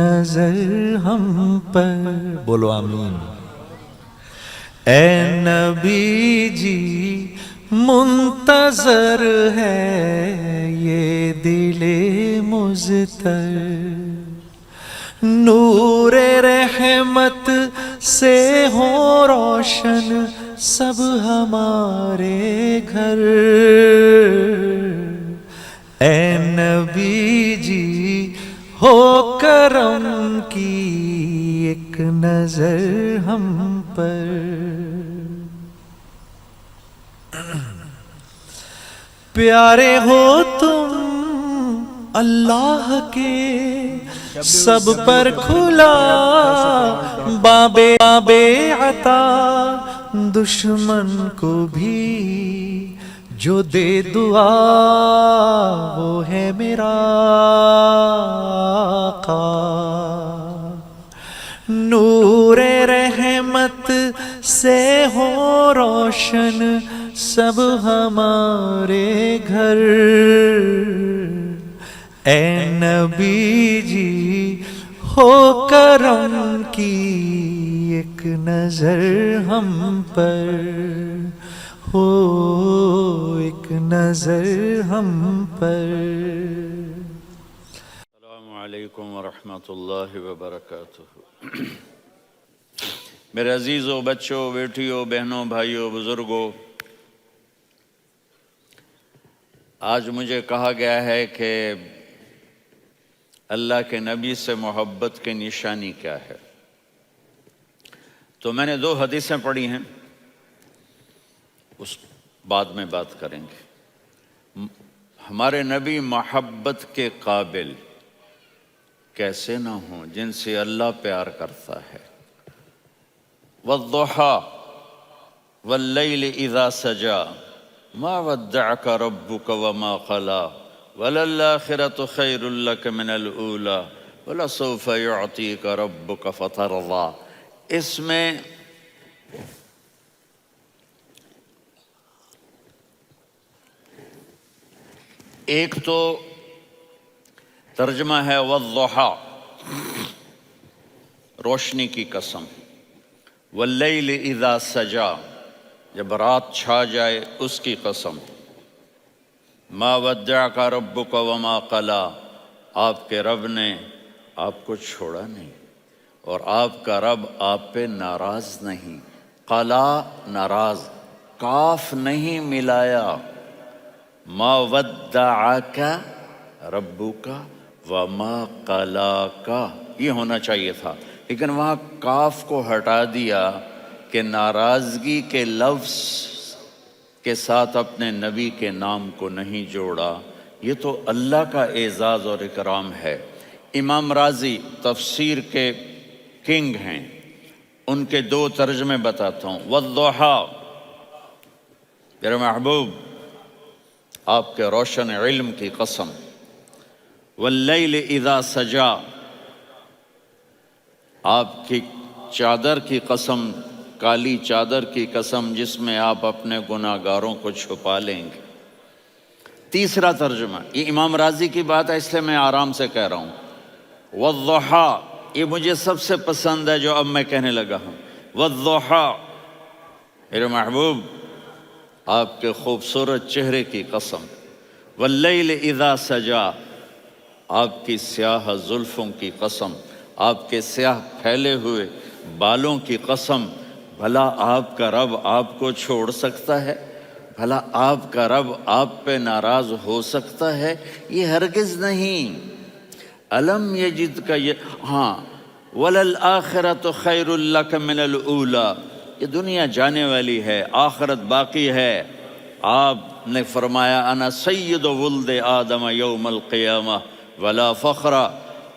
نظر ہم پر، بولو آمین۔ اے نبی جی منتظر ہے یہ دل مضطر، نور رحمت سے ہو روشن سب ہمارے گھر۔ اے نبی جی ہو کرم کی ایک نظر ہم پر۔ پیارے ہو تم اللہ کے سب پر کھلا باب عطا، دشمن کو بھی جو دے دعا وہ ہے میرا آقا۔ نور رحمت سے ہو روشن سب ہمارے گھر۔ اے نبی جی ہو کرم کی ایک نظر ہم پر، ہو ایک نظر ہم پر۔ السلام علیکم ورحمۃ اللہ وبرکاتہ۔ میرے عزیزوں، بچوں، بیٹیوں، بہنوں، بھائیوں، بزرگوں، آج مجھے کہا گیا ہے کہ اللہ کے نبی سے محبت کی نشانی کیا ہے، تو میں نے 2 حدیثیں پڑھی ہیں، اس بعد میں بات کریں گے۔ ہمارے نبی محبت کے قابل کیسے نہ ہوں جن سے اللہ پیار کرتا ہے۔ والضحى واللیل اذا سجا ما ودعك ربك وما قلى وللآخرة خیر لك من الأولى ولسوف يعطيك ربك فترضى۔ اس میں ایک تو ترجمہ ہے والضحى، روشنی کی قسم، واللیل اذا سجا، جب رات چھا جائے اس کی قسم، ما ودعک ربک وما قلی، آپ کے رب نے آپ کو چھوڑا نہیں اور آپ کا رب آپ پہ ناراض نہیں۔ قلا ناراض، کاف نہیں ملایا، ما ودعک ربک وما قلاک یہ ہونا چاہیے تھا، لیکن وہاں کاف کو ہٹا دیا کہ ناراضگی کے لفظ کے ساتھ اپنے نبی کے نام کو نہیں جوڑا۔ یہ تو اللہ کا اعزاز اور اکرام ہے۔ امام راضی تفسیر کے کنگ ہیں، ان کے 2 ترجمے بتاتا ہوں۔ والضحى، میرے محبوب آپ کے روشن علم کی قسم۔ واللیل اذا سجا، آپ کی چادر کی قسم، کالی چادر کی قسم جس میں آپ اپنے گناہگاروں کو چھپا لیں گے۔ تیسرا ترجمہ، یہ امام راضی کی بات ہے اس لیے میں آرام سے کہہ رہا ہوں۔ والضحى، یہ مجھے سب سے پسند ہے جو اب میں کہنے لگا ہوں۔ والضحى، میرے محبوب آپ کے خوبصورت چہرے کی قسم۔ واللیل اذا سجا، آپ کی سیاہ زلفوں کی قسم، آپ کے سیاہ پھیلے ہوئے بالوں کی قسم۔ بھلا آپ کا رب آپ کو چھوڑ سکتا ہے؟ بھلا آپ کا رب آپ پہ ناراض ہو سکتا ہے؟ یہ ہرگز نہیں۔ الم یجد کا یہ ہاں، وللآخرۃ خیر لک من الاولی، یہ دنیا جانے والی ہے، آخرت باقی ہے۔ آپ نے فرمایا انا سید ولد آدم یوم القیامہ ولا فخر،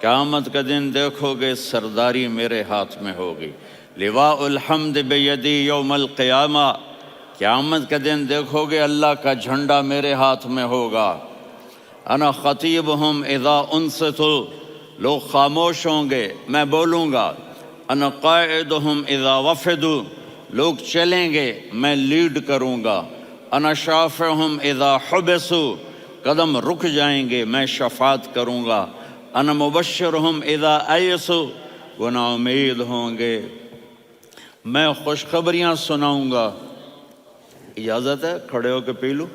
قیامت کا دن دیکھو گے سرداری میرے ہاتھ میں ہوگی۔ لواء الحمد بیدی یوم القیامہ، قیامت کا دن دیکھو گے اللہ کا جھنڈا میرے ہاتھ میں ہوگا۔ انا خطیبہم اذا انصتوا، لوگ خاموش ہوں گے میں بولوں گا۔ انا قائدہم اذا وفدوا، لوگ چلیں گے میں لیڈ کروں گا۔ انا شافعہم اذا حبسوا، قدم رک جائیں گے میں شفاعت کروں گا۔ انا مبشرہم اذا ایسو، وہ نا امید ہوں گے میں خوشخبریاں سناؤں گا۔ اجازت ہے کھڑے ہو کے پی لوں؟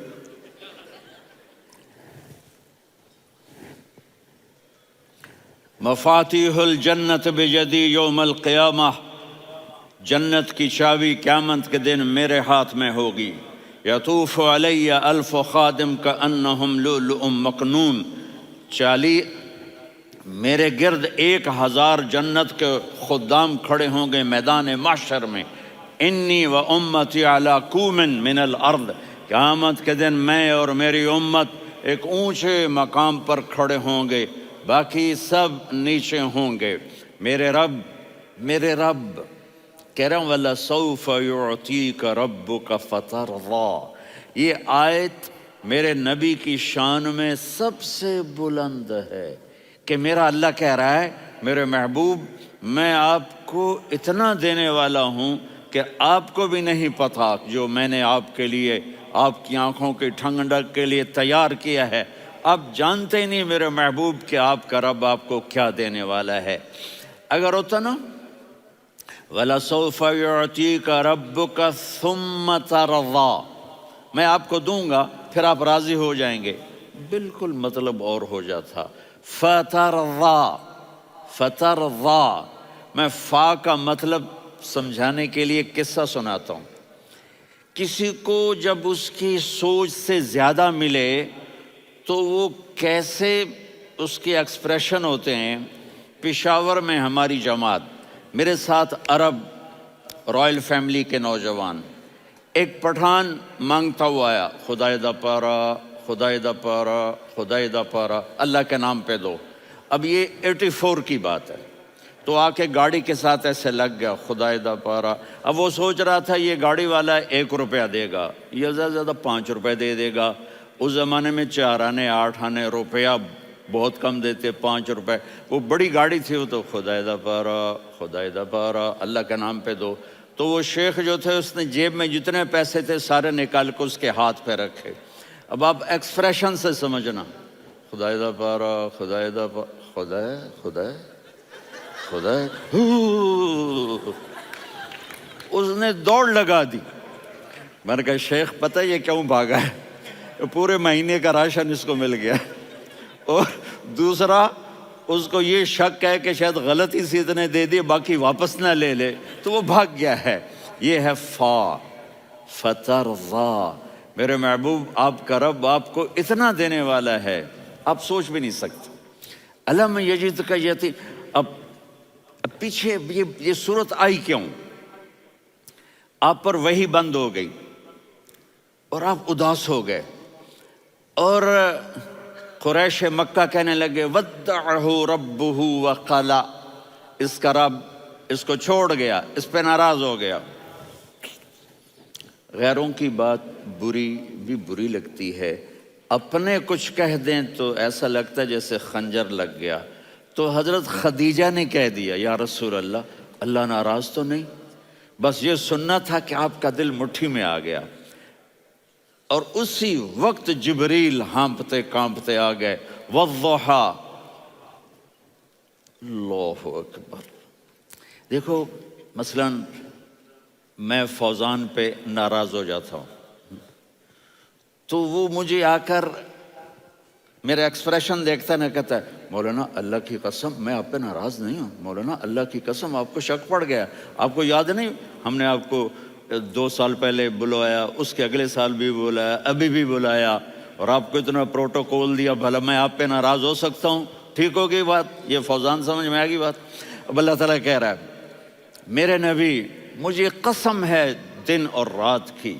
مفاتیح الجنت بجدی یوم القیامہ، جنت کی چابی قیامت کے دن میرے ہاتھ میں ہوگی۔ یطوف علی الف خادم کانہم لؤلؤ مکنون، میرے گرد 1000 جنت کے خدام کھڑے ہوں گے میدان محشر میں۔ انی و امتی علی کوم من الارض، قیامت کے دن میں اور میری امت ایک اونچے مقام پر کھڑے ہوں گے، باقی سب نیچے ہوں گے۔ میرے رب کہہ رہا ہوں وَلَسَوْفَ يُعْطِيكَ رَبُّكَ فَتَرْضَىٰ، یہ آیت میرے نبی کی شان میں سب سے بلند ہے کہ میرا اللہ کہہ رہا ہے میرے محبوب میں آپ کو اتنا دینے والا ہوں کہ آپ کو بھی نہیں پتا جو میں نے آپ کے لیے، آپ کی آنکھوں کی ٹھنڈک کے لیے تیار کیا ہے۔ آپ جانتے ہی نہیں میرے محبوب کہ آپ کا رب آپ کو کیا دینے والا ہے۔ اگر ہوتا نا وَلَسَوْفَ يُعْطِيكَ رَبُّكَ ثُمَّ تَرْضَىٰ، میں آپ کو دوں گا پھر آپ راضی ہو جائیں گے، بالکل مطلب اور ہو جاتا۔ فَتَرْضَىٰ، فَتَرْضَىٰ، میں فا کا مطلب سمجھانے کے لیے قصہ سناتا ہوں۔ کسی کو جب اس کی سوچ سے زیادہ ملے تو وہ کیسے اس کے ایکسپریشن ہوتے ہیں۔ پشاور میں ہماری جماعت، میرے ساتھ عرب رائل فیملی کے نوجوان، ایک پٹھان مانگتا ہوا آیا، خدائے دا پارا، خدائے دا پارا، خدائے دا پارا، اللہ کے نام پہ دو۔ اب یہ 84 کی بات ہے، تو آ کے گاڑی کے ساتھ ایسے لگ گیا خدائے دا پارا۔ اب وہ سوچ رہا تھا یہ گاڑی والا 1 روپیہ دے گا، یہ زیادہ زیادہ 5 روپے دے دے گا۔ اس زمانے میں 4 آنے 8 آنے روپیہ بہت کم دیتے، 5 روپے، وہ بڑی گاڑی تھی، وہ تو خدائے دا پارا، خدائے دا پارا، اللہ کے نام پہ دو۔ تو وہ شیخ جو تھے اس نے جیب میں جتنے پیسے تھے سارے نکال کے اس کے ہاتھ پہ رکھے۔ اب آپ ایکسپریشن سے سمجھنا، خدائے دا پارا، خدائے دا پارا، خدائے خدائے خدائے، اس نے دوڑ لگا دی۔ میں نے کہا شیخ پتہ یہ کیوں بھاگا ہے؟ پورے مہینے کا راشن اس کو مل گیا، اور دوسرا اس کو یہ شک ہے کہ شاید غلطی سے اتنے دے دیے باقی واپس نہ لے لے، تو وہ بھاگ گیا ہے۔ یہ ہے فا، فترضیٰ، میرے محبوب آپ کا رب آپ کو اتنا دینے والا ہے آپ سوچ بھی نہیں سکتے۔ الم یجدک یتیم، اب پیچھے یہ صورت آئی کیوں؟ آپ پر وحی بند ہو گئی اور آپ اداس ہو گئے، اور قریش مکہ کہنے لگے ودعہ ربہ وقلا، اس کا رب اس کو چھوڑ گیا، اس پہ ناراض ہو گیا۔ غیروں کی بات بری لگتی ہے، اپنے کچھ کہہ دیں تو ایسا لگتا ہے جیسے خنجر لگ گیا۔ تو حضرت خدیجہ نے کہہ دیا یا رسول اللہ، اللہ ناراض تو نہیں؟ بس یہ سننا تھا کہ آپ کا دل مٹھی میں آ گیا۔ اور اسی وقت جبریل ہانپتے کانپتے آ گئے، والضحیٰ، اللہ اکبر۔ دیکھو مثلا میں فوزان پہ ناراض ہو جاتا ہوں تو وہ مجھے آ کر میرا ایکسپریشن دیکھتا نہ کہتا ہے مولانا اللہ کی قسم میں آپ پہ ناراض نہیں ہوں، مولانا اللہ کی قسم آپ کو شک پڑ گیا، آپ کو یاد نہیں ہم نے آپ کو 2 سال پہلے بلوایا، اس کے اگلے سال بھی بلایا، ابھی بھی بلایا، اور آپ کو اتنا پروٹوکول دیا، بھلا میں آپ پہ ناراض ہو سکتا ہوں؟ ٹھیک ہوگی بات؟ یہ فوزان سمجھ میں آ گئی بات؟ اب اللہ تعالیٰ کہہ رہا ہے میرے نبی مجھے قسم ہے دن اور رات کی،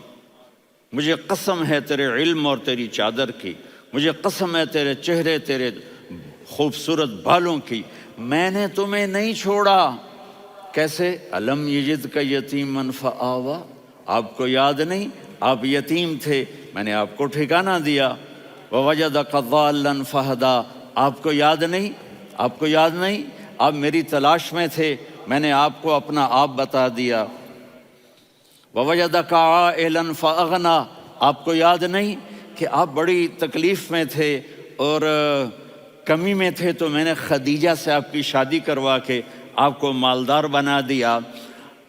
مجھے قسم ہے تیرے علم اور تیری چادر کی، مجھے قسم ہے تیرے چہرے تیرے خوبصورت بالوں کی، میں نے تمہیں نہیں چھوڑا۔ کیسے؟ الم یجدک یتیما فآویٰ، آپ کو یاد نہیں آپ یتیم تھے، میں نے آپ کو ٹھکانہ دیا۔ ووجدک ضالا فہدیٰ، آپ کو یاد نہیں، آپ کو یاد نہیں آپ میری تلاش میں تھے، میں نے آپ کو اپنا آپ بتا دیا۔ ووجدک عائلا فاغنیٰ، آپ کو یاد نہیں کہ آپ بڑی تکلیف میں تھے اور کمی میں تھے تو میں نے خدیجہ سے آپ کی شادی کروا کے آپ کو مالدار بنا دیا۔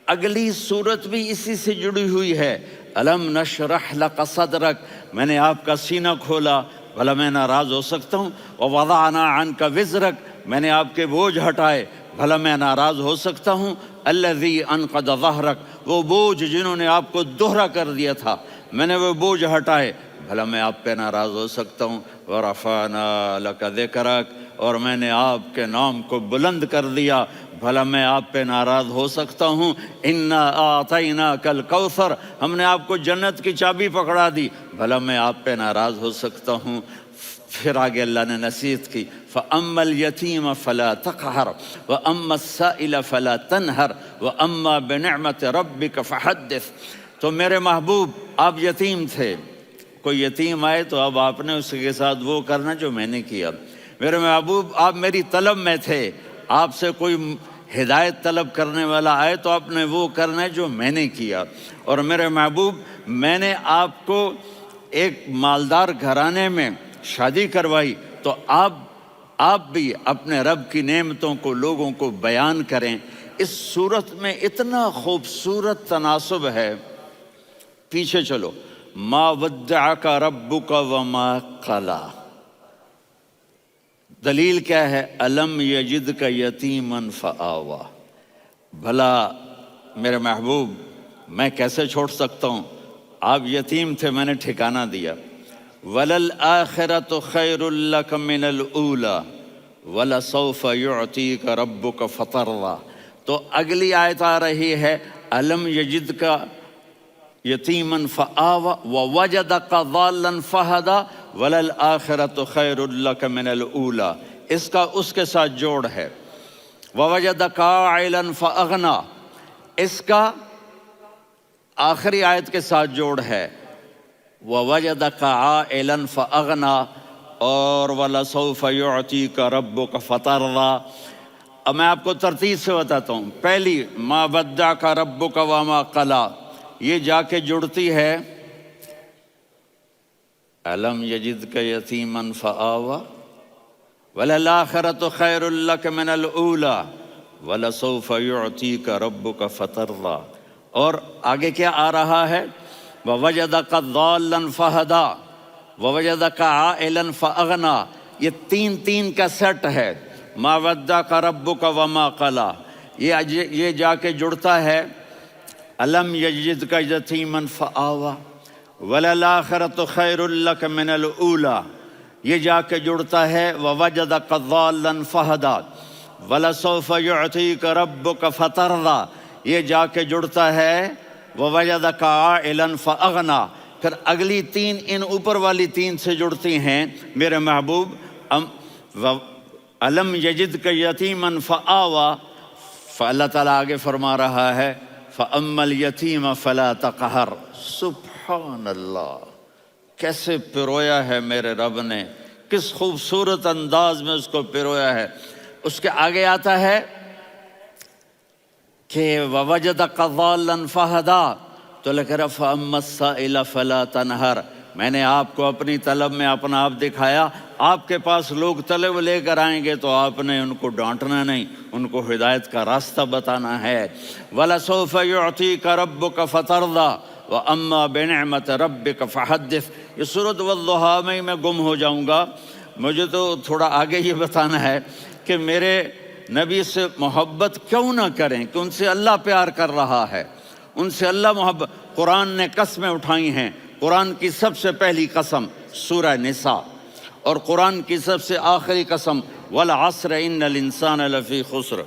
اگلی صورت بھی اسی سے جڑی ہوئی ہے، الم نشرح لک صدرک، میں نے آپ کا سینہ کھولا، بھلا میں ناراض ہو سکتا ہوں؟ ووضعنا عنک وزرک، میں نے آپ کے بوجھ ہٹائے، بھلا میں ناراض ہو سکتا ہوں؟ الذی انقض ظہرک، وہ بوجھ جنہوں نے آپ کو دوہرا کر دیا تھا، میں نے وہ بوجھ ہٹائے، بھلا میں آپ پہ ناراض ہو سکتا ہوں؟ ورفعنا لک ذکرک، اور میں نے آپ کے نام کو بلند کر دیا، بھلا میں آپ پہ ناراض ہو سکتا ہوں؟ انا اعطیناک الکوثر، ہم نے آپ کو جنت کی چابی پکڑا دی، بھلا میں آپ پہ ناراض ہو سکتا ہوں؟ پھر آگے اللہ نے نصیحت کی، فَأَمَّا الْيَتِيمَ فَلَا تَقْهَرْ وَأَمَّا السَّائِلَ فَلَا تَنْهَرْ وَأَمَّا بِنِعْمَةِ رَبِّكَ فَحَدِّثْ۔ تو میرے محبوب آپ یتیم تھے، کوئی یتیم آئے تو اب آپ نے اس کے ساتھ وہ کرنا جو میں نے کیا۔ میرے محبوب آپ میری طلب میں تھے، آپ سے کوئی ہدایت طلب کرنے والا آئے تو آپ نے وہ کرنا ہے جو میں نے کیا۔ اور میرے محبوب میں نے آپ کو ایک مالدار گھرانے میں شادی کروائی، تو آپ بھی اپنے رب کی نعمتوں کو لوگوں کو بیان کریں۔ اس صورت میں اتنا خوبصورت تناسب ہے، پیچھے چلو، ما ودعک ربک وما قلی، دلیل کیا ہے؟ الم یجدک یتیما فآویٰ، بھلا میرے محبوب میں کیسے چھوڑ سکتا ہوں؟ آپ یتیم تھے، میں نے ٹھکانہ دیا۔ وَلَلْآخِرَةُ خَيْرٌ لَكَ مِنَ الْأُولَى وَلَسَوْفَ يُعْطِيكَ رَبُّكَ فَتَرْضَىٰ۔ تو اگلی آیت آ رہی ہے، الم یجدک یتیما فآویٰ ووجدک ضالا فہدیٰ وَلَلْآخِرَةُ خَيْرٌ لَكَ مِنَ الْأُولَىٰ، اس کا اس کے ساتھ جوڑ ہے۔ وَوَجَدَكَ عَائِلًا فَأَغْنَىٰ، اس کا آخری آیت کے ساتھ جوڑ ہے، وَوَجَدَكَ عَائِلًا فَأَغْنَىٰ، اور وَلَسَوْفَ يُعْطِيكَ رَبُّكَ فَتَرْضَىٰ۔ اب میں آپ کو ترتیب سے بتاتا ہوں۔ پہلی مَا وَدَّعَكَ رَبُّكَ وَمَا قَلَىٰ، یہ جا کے جڑتی ہے الم یجدک یتیما فآویٰ وَلَلْآخِرَةُ خَيْرٌ لَكَ مِنَ الْأُولَىٰ وَلَسَوْفَ يُعْطِيكَ رَبُّكَ فَتَرْضَىٰ۔ اور آگے کیا آ رہا ہے؟ وَوَجَدَكَ ضَالًّا فَہَدَىٰ وَوَجَدَكَ عَائِلًا فَأَغْنَىٰ، یہ تین کا سیٹ ہے۔ مَا وَدَّعَكَ رَبُّكَ وَمَا قَلَىٰ، یہ جا کے جڑتا ہے الم یجدک یتیما فآویٰ وَلَلْآخِرَةُ خَيْرٌ لَكَ مِنَ الْأُولَىٰ، یہ جا کے جڑتا ہے وَوَجَدَكَ ضَالًّا فَہَدَىٰ وَلَسَوْفَ يُعْطِيكَ رَبُّكَ فَتَرْضَىٰ، یہ جا کے جڑتا ہے وَوَجَدَكَ عَائِلًا فَأَغْنَىٰ۔ پھر اگلی تین ان اوپر والی تین سے جڑتی ہیں میرے محبوب۔ الم یجدک یتیما فآویٰ، فاللہ تعالیٰ آگے فرما رہا ہے فَأَمَّا الْيَتِيمَ فَلَا تَقْهَرْ۔ سبحان اللہ، کیسے پرویا ہے میرے رب نے، کس خوبصورت انداز میں اس کو پرویا ہے۔ اس کے آگے آتا ہے کہ وَوَجَدَكَ ضَالًّا فَہَدَىٰ، تو لکھ رہا فَأَمَّا السَّائِلَ فَلَا تَنْهَرْ، میں نے آپ کو اپنی طلب میں اپنا آپ دکھایا۔ آپ کے پاس لوگ طلب لے کر آئیں گے تو آپ نے ان کو ڈانٹنا نہیں، ان کو ہدایت کا راستہ بتانا ہے۔ وَلَسَوْفَ يُعْطِيكَ رَبُّكَ فَتَرْضَىٰ وَأَمَّا بِنِعْمَةِ رَبِّكَ فَحَدِّثْ۔ یہ سورۃ والضحیٰ میں گم ہو جاؤں گا، مجھے تو تھوڑا آگے یہ بتانا ہے کہ میرے نبی سے محبت کیوں نہ کریں، کہ ان سے اللہ پیار کر رہا ہے، ان سے اللہ محبت۔ قرآن نے قسمیں اٹھائی ہیں، قرآن کی سب سے پہلی قسم سورہ نساء، اور قرآن کی سب سے آخری قسم وَالْعَصْرِ إِنَّ الْإِنسَانَ لَفِي خُسْرٍ۔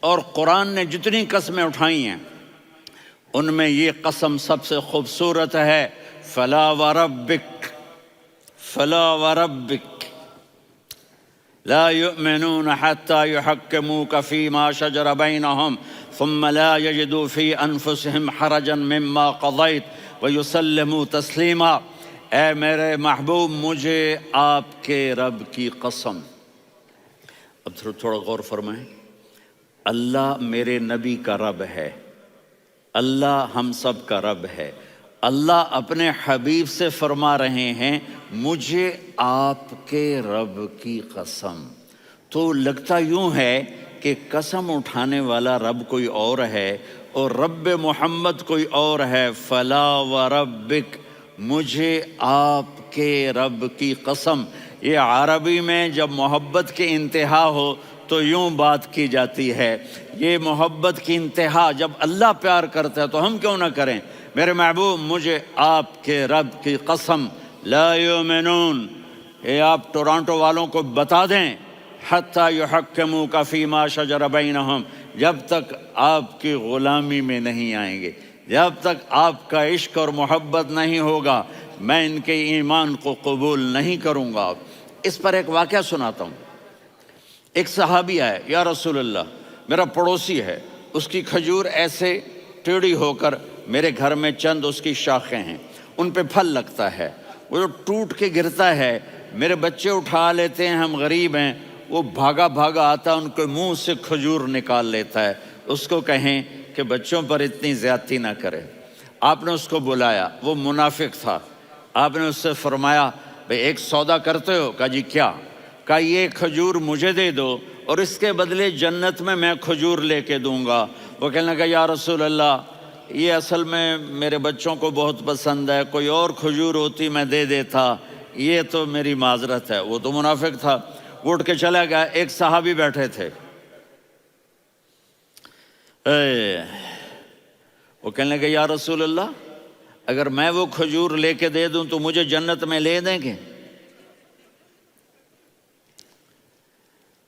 اور قرآن نے جتنی قسمیں اٹھائی ہیں ان میں یہ قسم سب سے خوبصورت ہے، فَلَا وَرَبِّكَ فَلَا وَرَبِّكَ لا يؤمنون حتى يحكموك فيما شجر بينهم ثم لا يجدوا في أنفسهم حرجا مما قضيت ويسلموا تسليما۔ اے میرے محبوب، مجھے آپ کے رب کی قسم۔ اب تھوڑا غور فرمائیں، اللہ میرے نبی کا رب ہے، اللہ ہم سب کا رب ہے، اللہ اپنے حبیب سے فرما رہے ہیں مجھے آپ کے رب کی قسم. تو لگتا یوں ہے کہ قسم اٹھانے والا رب کوئی اور ہے اور رب محمد کوئی اور ہے. فلا وربک، مجھے آپ کے رب کی قسم. یہ عربی میں جب محبت کی انتہا ہو تو یوں بات کی جاتی ہے. یہ محبت کی انتہا جب اللہ پیار کرتا ہے تو ہم کیوں نہ کریں. میرے محبوب مجھے آپ کے رب کی قسم، لا یؤمنون، یہ آپ ٹورانٹو والوں کو بتا دیں، حتی یحکموک فیما شجر بینہم، جب تک آپ کی غلامی میں نہیں آئیں گے، جب تک آپ کا عشق اور محبت نہیں ہوگا، میں ان کے ایمان کو قبول نہیں کروں گا. اس پر ایک واقعہ سناتا ہوں. ایک صحابی آئے، یا رسول اللہ میرا پڑوسی ہے، اس کی کھجور ایسے ٹیڑھی ہو کر میرے گھر میں چند اس کی شاخیں ہیں، ان پہ پھل لگتا ہے، وہ جو ٹوٹ کے گرتا ہے میرے بچے اٹھا لیتے ہیں، ہم غریب ہیں، وہ بھاگا بھاگا آتا ان کے منہ سے کھجور نکال لیتا ہے. اس کو کہیں کہ بچوں پر اتنی زیادتی نہ کرے. آپ نے اس کو بلایا، وہ منافق تھا. آپ نے اس سے فرمایا بھئی ایک سودا کرتے ہو؟ کہا جی کیا؟ کہا یہ کھجور مجھے دے دو اور اس کے بدلے جنت میں کھجور لے کے دوں گا. وہ کہنے لگا یا رسول اللہ یہ اصل میں میرے بچوں کو بہت پسند ہے، کوئی اور کھجور ہوتی میں دے دیتا، یہ تو میری معذرت ہے. وہ تو منافق تھا، وہ اٹھ کے چلا گیا. ایک صحابی بیٹھے تھے، وہ کہنے لگے یا رسول اللہ اگر میں وہ کھجور لے کے دے دوں تو مجھے جنت میں لے دیں گے؟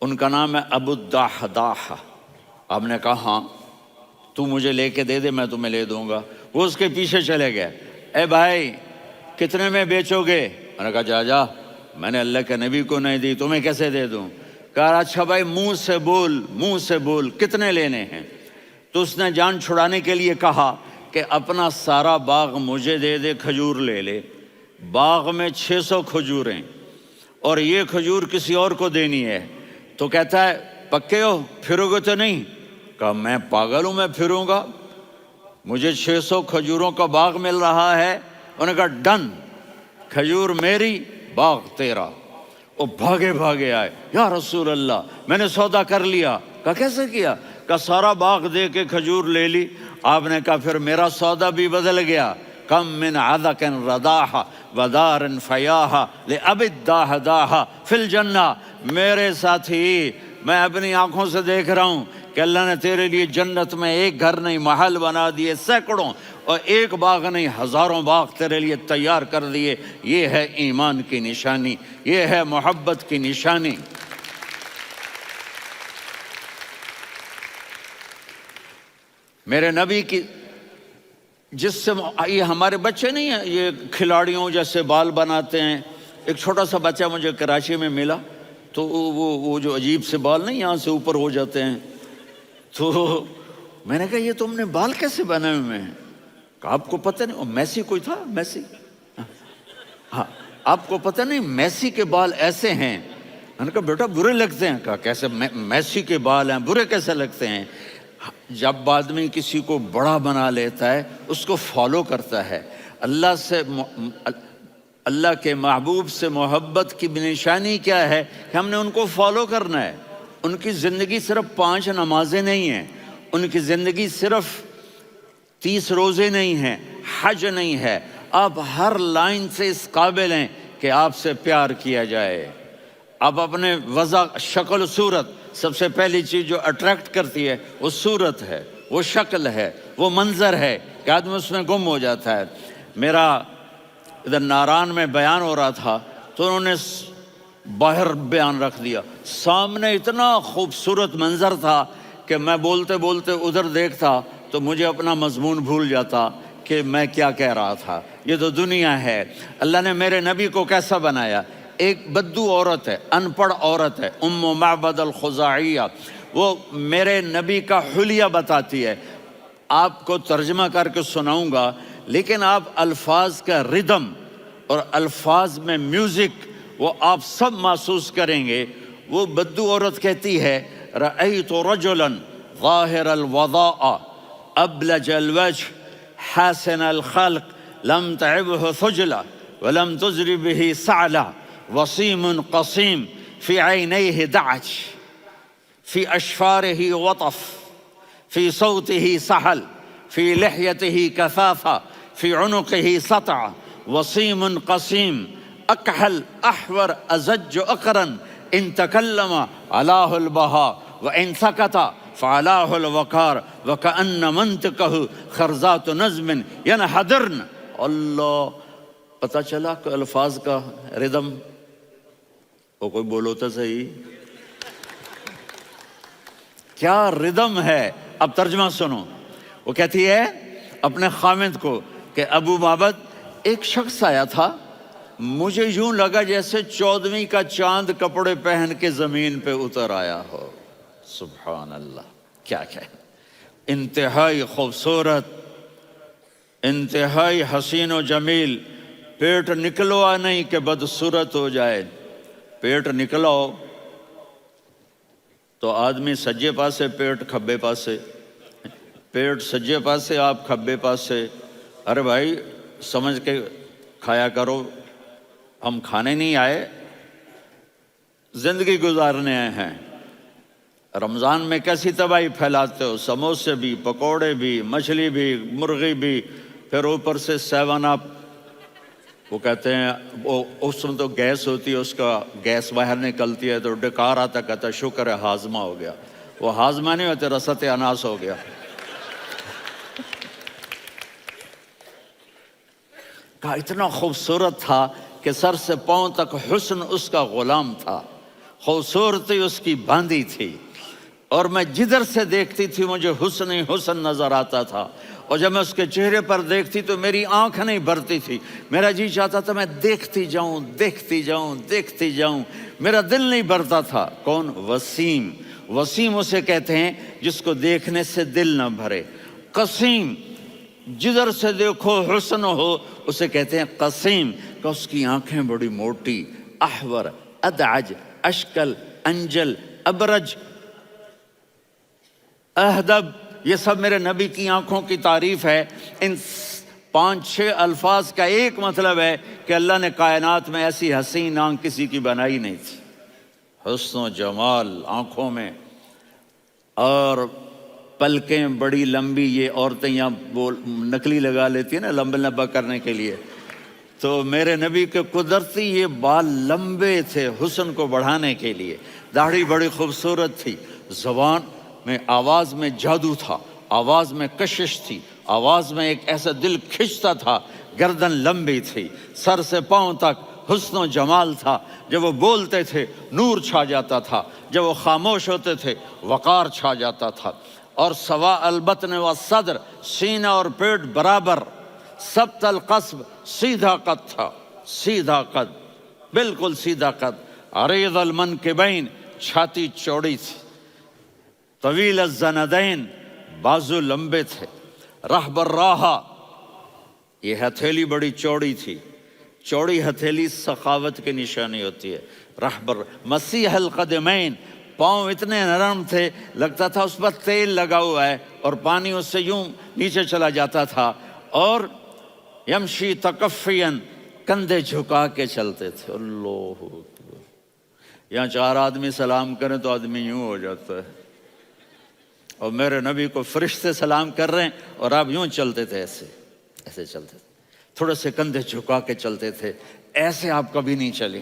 ان کا نام ہے ابو الدحداح. آپ نے کہا ہاں تو مجھے لے کے دے دے میں تمہیں لے دوں گا. وہ اس کے پیچھے چلے گئے. اے بھائی کتنے میں بیچو گے؟ میں نے کہا جا جا، میں نے اللہ کے نبی کو نہیں دی، تمہیں کیسے دے دوں؟ کہا اچھا بھائی منہ سے بول کتنے لینے ہیں؟ تو اس نے جان چھڑانے کے لیے کہا کہ اپنا سارا باغ مجھے دے دے، کھجور لے لے. باغ میں 600 کھجوریں اور یہ کھجور کسی اور کو دینی ہے. تو کہتا ہے پکے ہو، پھرو گے تو نہیں؟ کہا میں پاگل ہوں، میں پھروں گا؟ مجھے 600 کھجوروں کا باغ مل رہا ہے. انہوں نے کہا ڈن، کھجور میری باغ تیرا. وہ بھاگے آئے، یا رسول اللہ میں نے سودا کر لیا. کہا کیسے کیا؟ کہا سارا باغ دے کے کھجور لے لی. آپ نے کہا پھر میرا سودا بھی بدل گیا. کم من عذق رداح ودار فیاح لأب الدحداح فی الجنہ. میرے ساتھی میں اپنی آنکھوں سے دیکھ رہا ہوں کہ اللہ نے تیرے لیے جنت میں ایک گھر نہیں محل بنا دیے سینکڑوں، اور ایک باغ نہیں ہزاروں باغ تیرے لیے تیار کر دیے. یہ ہے ایمان کی نشانی، یہ ہے محبت کی نشانی. میرے نبی کی جس سے یہ ہمارے بچے نہیں ہیں یہ کھلاڑیوں جیسے بال بناتے ہیں. ایک چھوٹا سا بچہ مجھے کراچی میں ملا تو وہ جو عجیب سے بال نہیں یہاں سے اوپر ہو جاتے ہیں، تو میں نے کہا یہ تم نے بال کیسے بنائے ہوئے ہیں؟ کہا آپ کو پتہ نہیں؟ میسی کوئی تھا، میسی، ہاں آپ کو پتہ نہیں میسی کے بال ایسے ہیں؟ میں نے کہا بیٹا برے لگتے ہیں. کہا کیسے؟ میسی کے بال ہیں برے کیسے لگتے ہیں؟ جب آدمی کسی کو بڑا بنا لیتا ہے اس کو فالو کرتا ہے. اللہ کے محبوب سے محبت کی نشانی کیا ہے کہ ہم نے ان کو فالو کرنا ہے. ان کی زندگی صرف 5 نمازیں نہیں ہیں، ان کی زندگی صرف 30 روزے نہیں ہیں، حج نہیں ہے. آپ ہر لائن سے اس قابل ہیں کہ آپ سے پیار کیا جائے. آپ اپنے وضع، شکل، صورت، سب سے پہلی چیز جو اٹریکٹ کرتی ہے وہ صورت ہے، وہ شکل ہے، وہ منظر ہے کہ آدمی اس میں گم ہو جاتا ہے. میرا ادھر ناران میں بیان ہو رہا تھا تو انہوں نے باہر بیان رکھ دیا. سامنے اتنا خوبصورت منظر تھا کہ میں بولتے بولتے ادھر دیکھتا تو مجھے اپنا مضمون بھول جاتا کہ میں کیا کہہ رہا تھا. یہ تو دنیا ہے. اللہ نے میرے نبی کو کیسا بنایا؟ ایک بدو عورت ہے، ان پڑھ عورت ہے، ام معبد الخزاعیہ، وہ میرے نبی کا حلیہ بتاتی ہے. آپ کو ترجمہ کر کے سناؤں گا لیکن آپ الفاظ کا ردم اور الفاظ میں میوزک وہ آپ سب محسوس کریں گے. وہ بدو عورت کہتی ہے رأیت رجلا ظاہر الوضاء ابلج الوجه حسن الخلق لم تعبه ثجلة ولم تزر به سعلة وصيم قصيم في عينيه دعج في أشفاره وطف في صوته سحل في لحيته كثافة في عنقه سطع وصيم قصيم أكحل أحور أزج أقرن إن تكلم علاه البهاء وإن سكت فعلاه الوقار وكأن منطقه خرزات نظم ينحدرن. اللہ، پتہ چلا کہ الفاظ کا ردم، وہ کوئی بولو تو صحیح، کیا ردم ہے. اب ترجمہ سنو. وہ کہتی ہے اپنے خامد کو کہ ابو معبد، ایک شخص آیا تھا، مجھے یوں لگا جیسے 14ویں کا چاند کپڑے پہن کے زمین پہ اتر آیا ہو. سبحان اللہ، کیا انتہائی خوبصورت، انتہائی حسین و جمیل. پیٹ نکلوا نہیں کہ بدصورت ہو جائے. پیٹ نکلاؤ تو آدمی سجے پاسے پیٹ کھبے پاسے، پیٹ سجے پاسے آپ کھبے پاسے. ارے بھائی سمجھ کے کھایا کرو، ہم کھانے نہیں آئے، زندگی گزارنے آئے ہیں. رمضان میں کیسی تباہی پھیلاتے ہو، سموسے بھی، پکوڑے بھی، مچھلی بھی، مرغی بھی، پھر اوپر سے 7 اپ. وہ کہتے ہیں وہ اس میں تو گیس ہوتی ہے، اس کا گیس باہر نکلتی ہے تو ڈکار آتا، کہتا شکر ہے ہاضمہ ہو گیا. وہ ہاضمہ نہیں ہوتے، رسط اناس ہو گیا. کہا اتنا خوبصورت تھا کہ سر سے پاؤں تک حسن اس کا غلام تھا، خوبصورتی اس کی باندھی تھی، اور میں جدھر سے دیکھتی تھی مجھے حسن ہی حسن نظر آتا تھا. اور جب میں اس کے چہرے پر دیکھتی تو میری آنکھ نہیں بھرتی تھی، میرا جی چاہتا تھا میں دیکھتی جاؤں دیکھتی جاؤں دیکھتی جاؤں، میرا دل نہیں بھرتا تھا. کون؟ وسیم. وسیم اسے کہتے ہیں جس کو دیکھنے سے دل نہ بھرے. قسیم، جدھر سے دیکھو حسن ہو، اسے کہتے ہیں قسیم، کہ اس کی آنکھیں بڑی موٹی. احور، ادعج، اشکل، انجل، ابرج، اہدب، یہ سب میرے نبی کی آنکھوں کی تعریف ہے. ان 5-6 الفاظ کا ایک مطلب ہے کہ اللہ نے کائنات میں ایسی حسین آنکھ کسی کی بنائی نہیں تھی. حسن و جمال آنکھوں میں، اور پلکیں بڑی لمبی. یہ عورتیں یہاں نکلی لگا لیتی ہیں نا لمبا لمبا کرنے کے لیے، تو میرے نبی کے قدرتی یہ بال لمبے تھے حسن کو بڑھانے کے لیے. داڑھی بڑی خوبصورت تھی. زبان میں، آواز میں جادو تھا، آواز میں کشش تھی، آواز میں ایک ایسا دل کھنچتا تھا. گردن لمبی تھی، سر سے پاؤں تک حسن و جمال تھا. جب وہ بولتے تھے نور چھا جاتا تھا، جب وہ خاموش ہوتے تھے وقار چھا جاتا تھا. اور سوا البطن و صدر، سینہ اور پیٹ برابر. سبت القصب، سیدھا قد تھا، سیدھا قد، بالکل سیدھا قد. عریض المنکبین، چھاتی چوڑی تھی. طویل الزندین، بازو لمبے تھے. رحب الراحہ، یہ ہتھیلی بڑی چوڑی تھی. چوڑی ہتھیلی سخاوت کی نشانی ہوتی ہے. رحب مسیح القدمین، پاؤں اتنے نرم تھے لگتا تھا اس پر تیل لگا ہوا ہے اور پانی اس سے یوں نیچے چلا جاتا تھا. اور یمشی تکفین، کندھے جھکا کے چلتے تھے. اللہ اکبر. یہاں 4 آدمی سلام کریں تو آدمی یوں ہو جاتا ہے، اور میرے نبی کو فرشتے سلام کر رہے ہیں اور آپ یوں چلتے تھے، ایسے ایسے چلتے تھے، تھوڑے سے کندھے جھکا کے چلتے تھے. ایسے آپ کبھی نہیں چلے.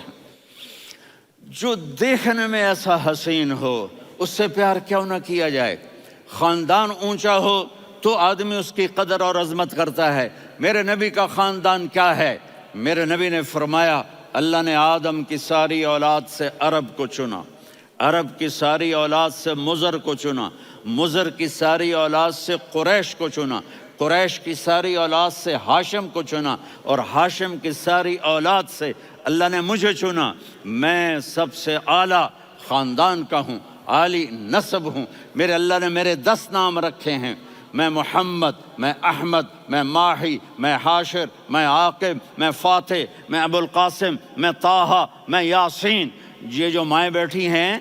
جو دیکھنے میں ایسا حسین ہو اس سے پیار کیوں نہ کیا جائے. خاندان اونچا ہو تو آدمی اس کی قدر اور عظمت کرتا ہے. میرے نبی کا خاندان کیا ہے؟ میرے نبی نے فرمایا اللہ نے آدم کی ساری اولاد سے عرب کو چنا، عرب کی ساری اولاد سے مضر کو چنا، مضر کی ساری اولاد سے قریش کو چنا، قریش کی ساری اولاد سے ہاشم کو چنا، اور ہاشم کی ساری اولاد سے اللہ نے مجھے چنا. میں سب سے اعلیٰ خاندان کا ہوں، عالی نسب ہوں. میرے اللہ نے میرے 10 نام رکھے ہیں. میں محمد، میں احمد، میں ماہی، میں حاشر، میں عاقب، میں فاتح، میں ابو القاسم، میں طٰہٰ، میں یاسین. یہ جو مائیں بیٹھی ہیں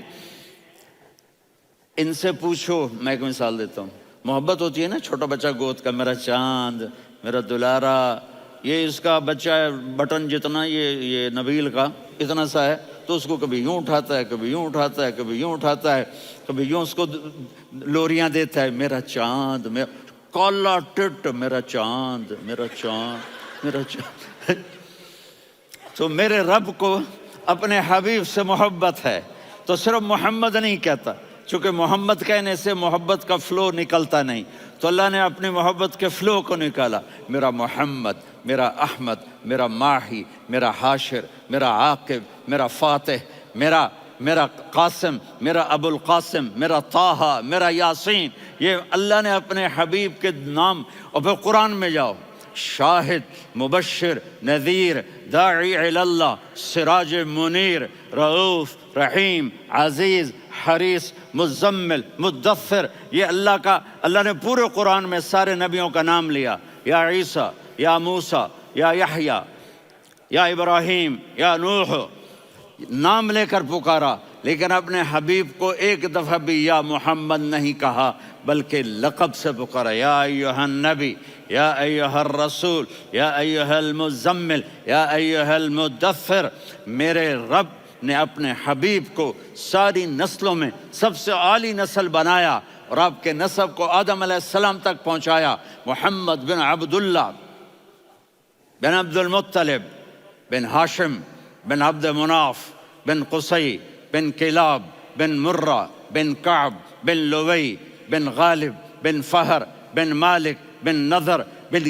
ان سے پوچھو. میں ایک مثال دیتا ہوں. محبت ہوتی ہے نا، چھوٹا بچہ گود کا، میرا چاند، میرا دلارا، یہ اس کا بچہ ہے بٹن جتنا، یہ نبیل کا اتنا سا ہے، تو اس کو کبھی یوں اٹھاتا ہے، کبھی یوں اٹھاتا ہے، کبھی یوں اٹھاتا ہے، کبھی یوں اس کو لوریاں دیتا ہے، میرا چاند، کالا ٹٹ، میرا چاند، میرا چاند، میرا چاند۔ تو میرے رب کو اپنے حبیب سے محبت ہے، تو صرف محمد نہیں کہتا، چونکہ محمد کہنے سے محبت کا فلو نکلتا نہیں، تو اللہ نے اپنی محبت کے فلو کو نکالا، میرا محمد، میرا احمد، میرا ماہی، میرا حاشر، میرا عاقب، میرا فاتح، میرا قاسم، میرا ابو القاسم، میرا طٰہٰ، میرا یاسین، یہ اللہ نے اپنے حبیب کے نام۔ اور پھر قرآن میں جاؤ، شاہد، مبشر، نذیر، داعی الی اللہ، سراج منیر، رؤوف، رحیم، عزیز، حریص، مزمل، مدثر، یہ اللہ نے پورے قرآن میں سارے نبیوں کا نام لیا، یا عیسیٰ، یا موسیٰ، یا یحییٰ، یا ابراہیم، یا نوح، نام لے کر پکارا، لیکن اپنے حبیب کو ایک دفعہ بھی یا محمد نہیں کہا، بلکہ لقب سے پکارا، یا ایھا النبی، یا ایھا الرسول، یا ایھا المزمل، یا ایھا المدثر۔ میرے رب نے اپنے حبیب کو ساری نسلوں میں سب سے عالی نسل بنایا، اور آپ کے نسب کو آدم علیہ السلام تک پہنچایا، محمد بن عبداللہ بن عبد المطلب بن ہاشم بن عبد مناف بن قصی بن کلاب بن مرہ بن کعب بن لوی بن غالب بن فہر بن مالک بن نضر بن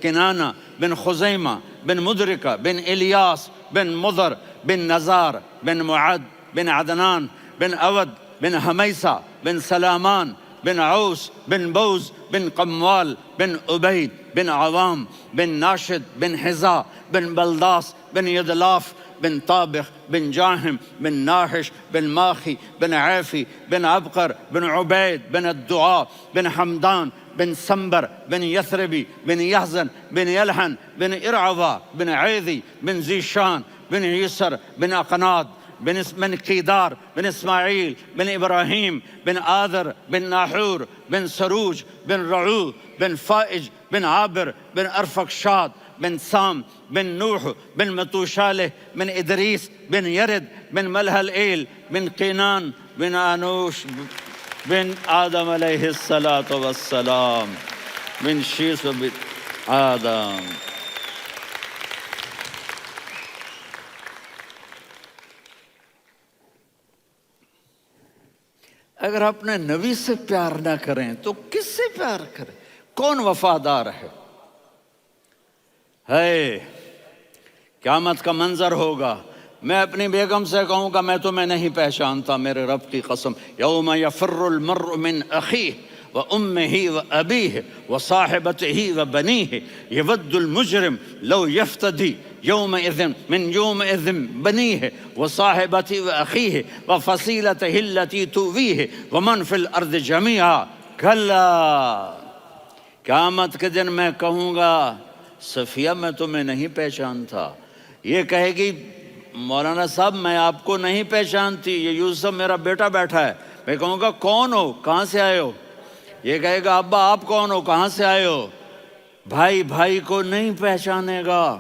کنانہ بن خزیمہ بن مدرکہ بن الیاس بن مضر بن نزار بن معد بن عدنان بن اود بن حمیسہ بن سلامان بن عوس بن بوز بن قموال بن عبید بن عوام بن ناشد بن حذا بن بلداس بن یدلاف بن طابخ بن جاہم بن ناحش بن ماخی بن عیفی بن عبقر بن عبید بن الدعاء بن حمدان بن سنبر بن یثربی بن یحزن بن یلحن بن ارعوا بن عیدی بن ذیشان بن یسر بن اقناد بن قیدار بن اسماعیل بن ابراہیم بن آذر بن ناحور بن سروج بن رعو بن فائج بن عابر بن ارفقشاد بن سام بن نوح بن متوشالح بن ادریس بن یرد بن ملہلئیل بن قینان بن آنوش بن آدم علیہ السلام بن شیس بن آدم۔ اگر اپنے نبی سے پیار نہ کریں تو کس سے پیار کریں؟ کون وفادار ہے؟ قیامت کا منظر ہوگا، میں اپنی بیگم سے کہوں گا میں تمہیں نہیں پہچانتا، میرے رب کی قسم، یوم یفر المرء من اخیہ وامہ وابیہ وصاحبتہ وبنیہ یود المجرم لو یفتدی یومئذ من یومئذ بنیہ وصاحبتہ واخیہ وفصیلتہ التی تؤویہ ومن فی الارض جمیعا کلا۔ قیامت کے دن میں کہوں گا صفیہ میں تمہیں نہیں پہچانتا، یہ کہے گی مولانا صاحب میں آپ کو نہیں پہچانتی، یہ یوسف میرا بیٹا بیٹھا ہے، میں کہوں گا کون ہو، کہاں سے آئے ہو؟ یہ کہے گا ابا آپ کون ہو، کہاں سے آئے ہو؟ بھائی بھائی کو نہیں پہچانے گا۔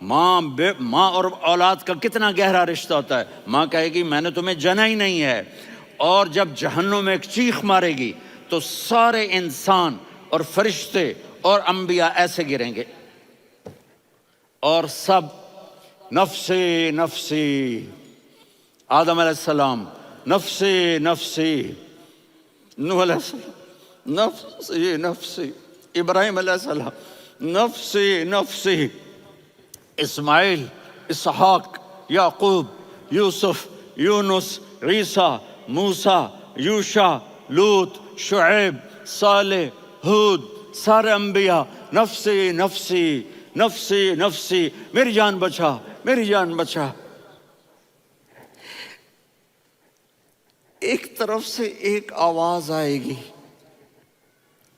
ماں اور اولاد کا کتنا گہرا رشتہ ہوتا ہے، ماں کہے گی میں نے تمہیں جنا ہی نہیں ہے، اور جب جہنم میں ایک چیخ مارے گی تو سارے انسان اور فرشتے اور انبیاء ایسے گریں گے، اور سب نفسی نفسی، آدم علیہ السلام نفسی نفسی، نوح علیہ السلام نفسی نفسی، ابراہیم علیہ السلام نفسی نفسی، اسماعیل، اسحاق، یعقوب، یوسف، یونس، عیسیٰ، موسیٰ، یوشع، لوط، شعیب، صالح، ہود، سارے انبیاء نفسی نفسی نفسی نفسی، میری جان بچا، میری جان بچا۔ ایک طرف سے ایک آواز آئے گی،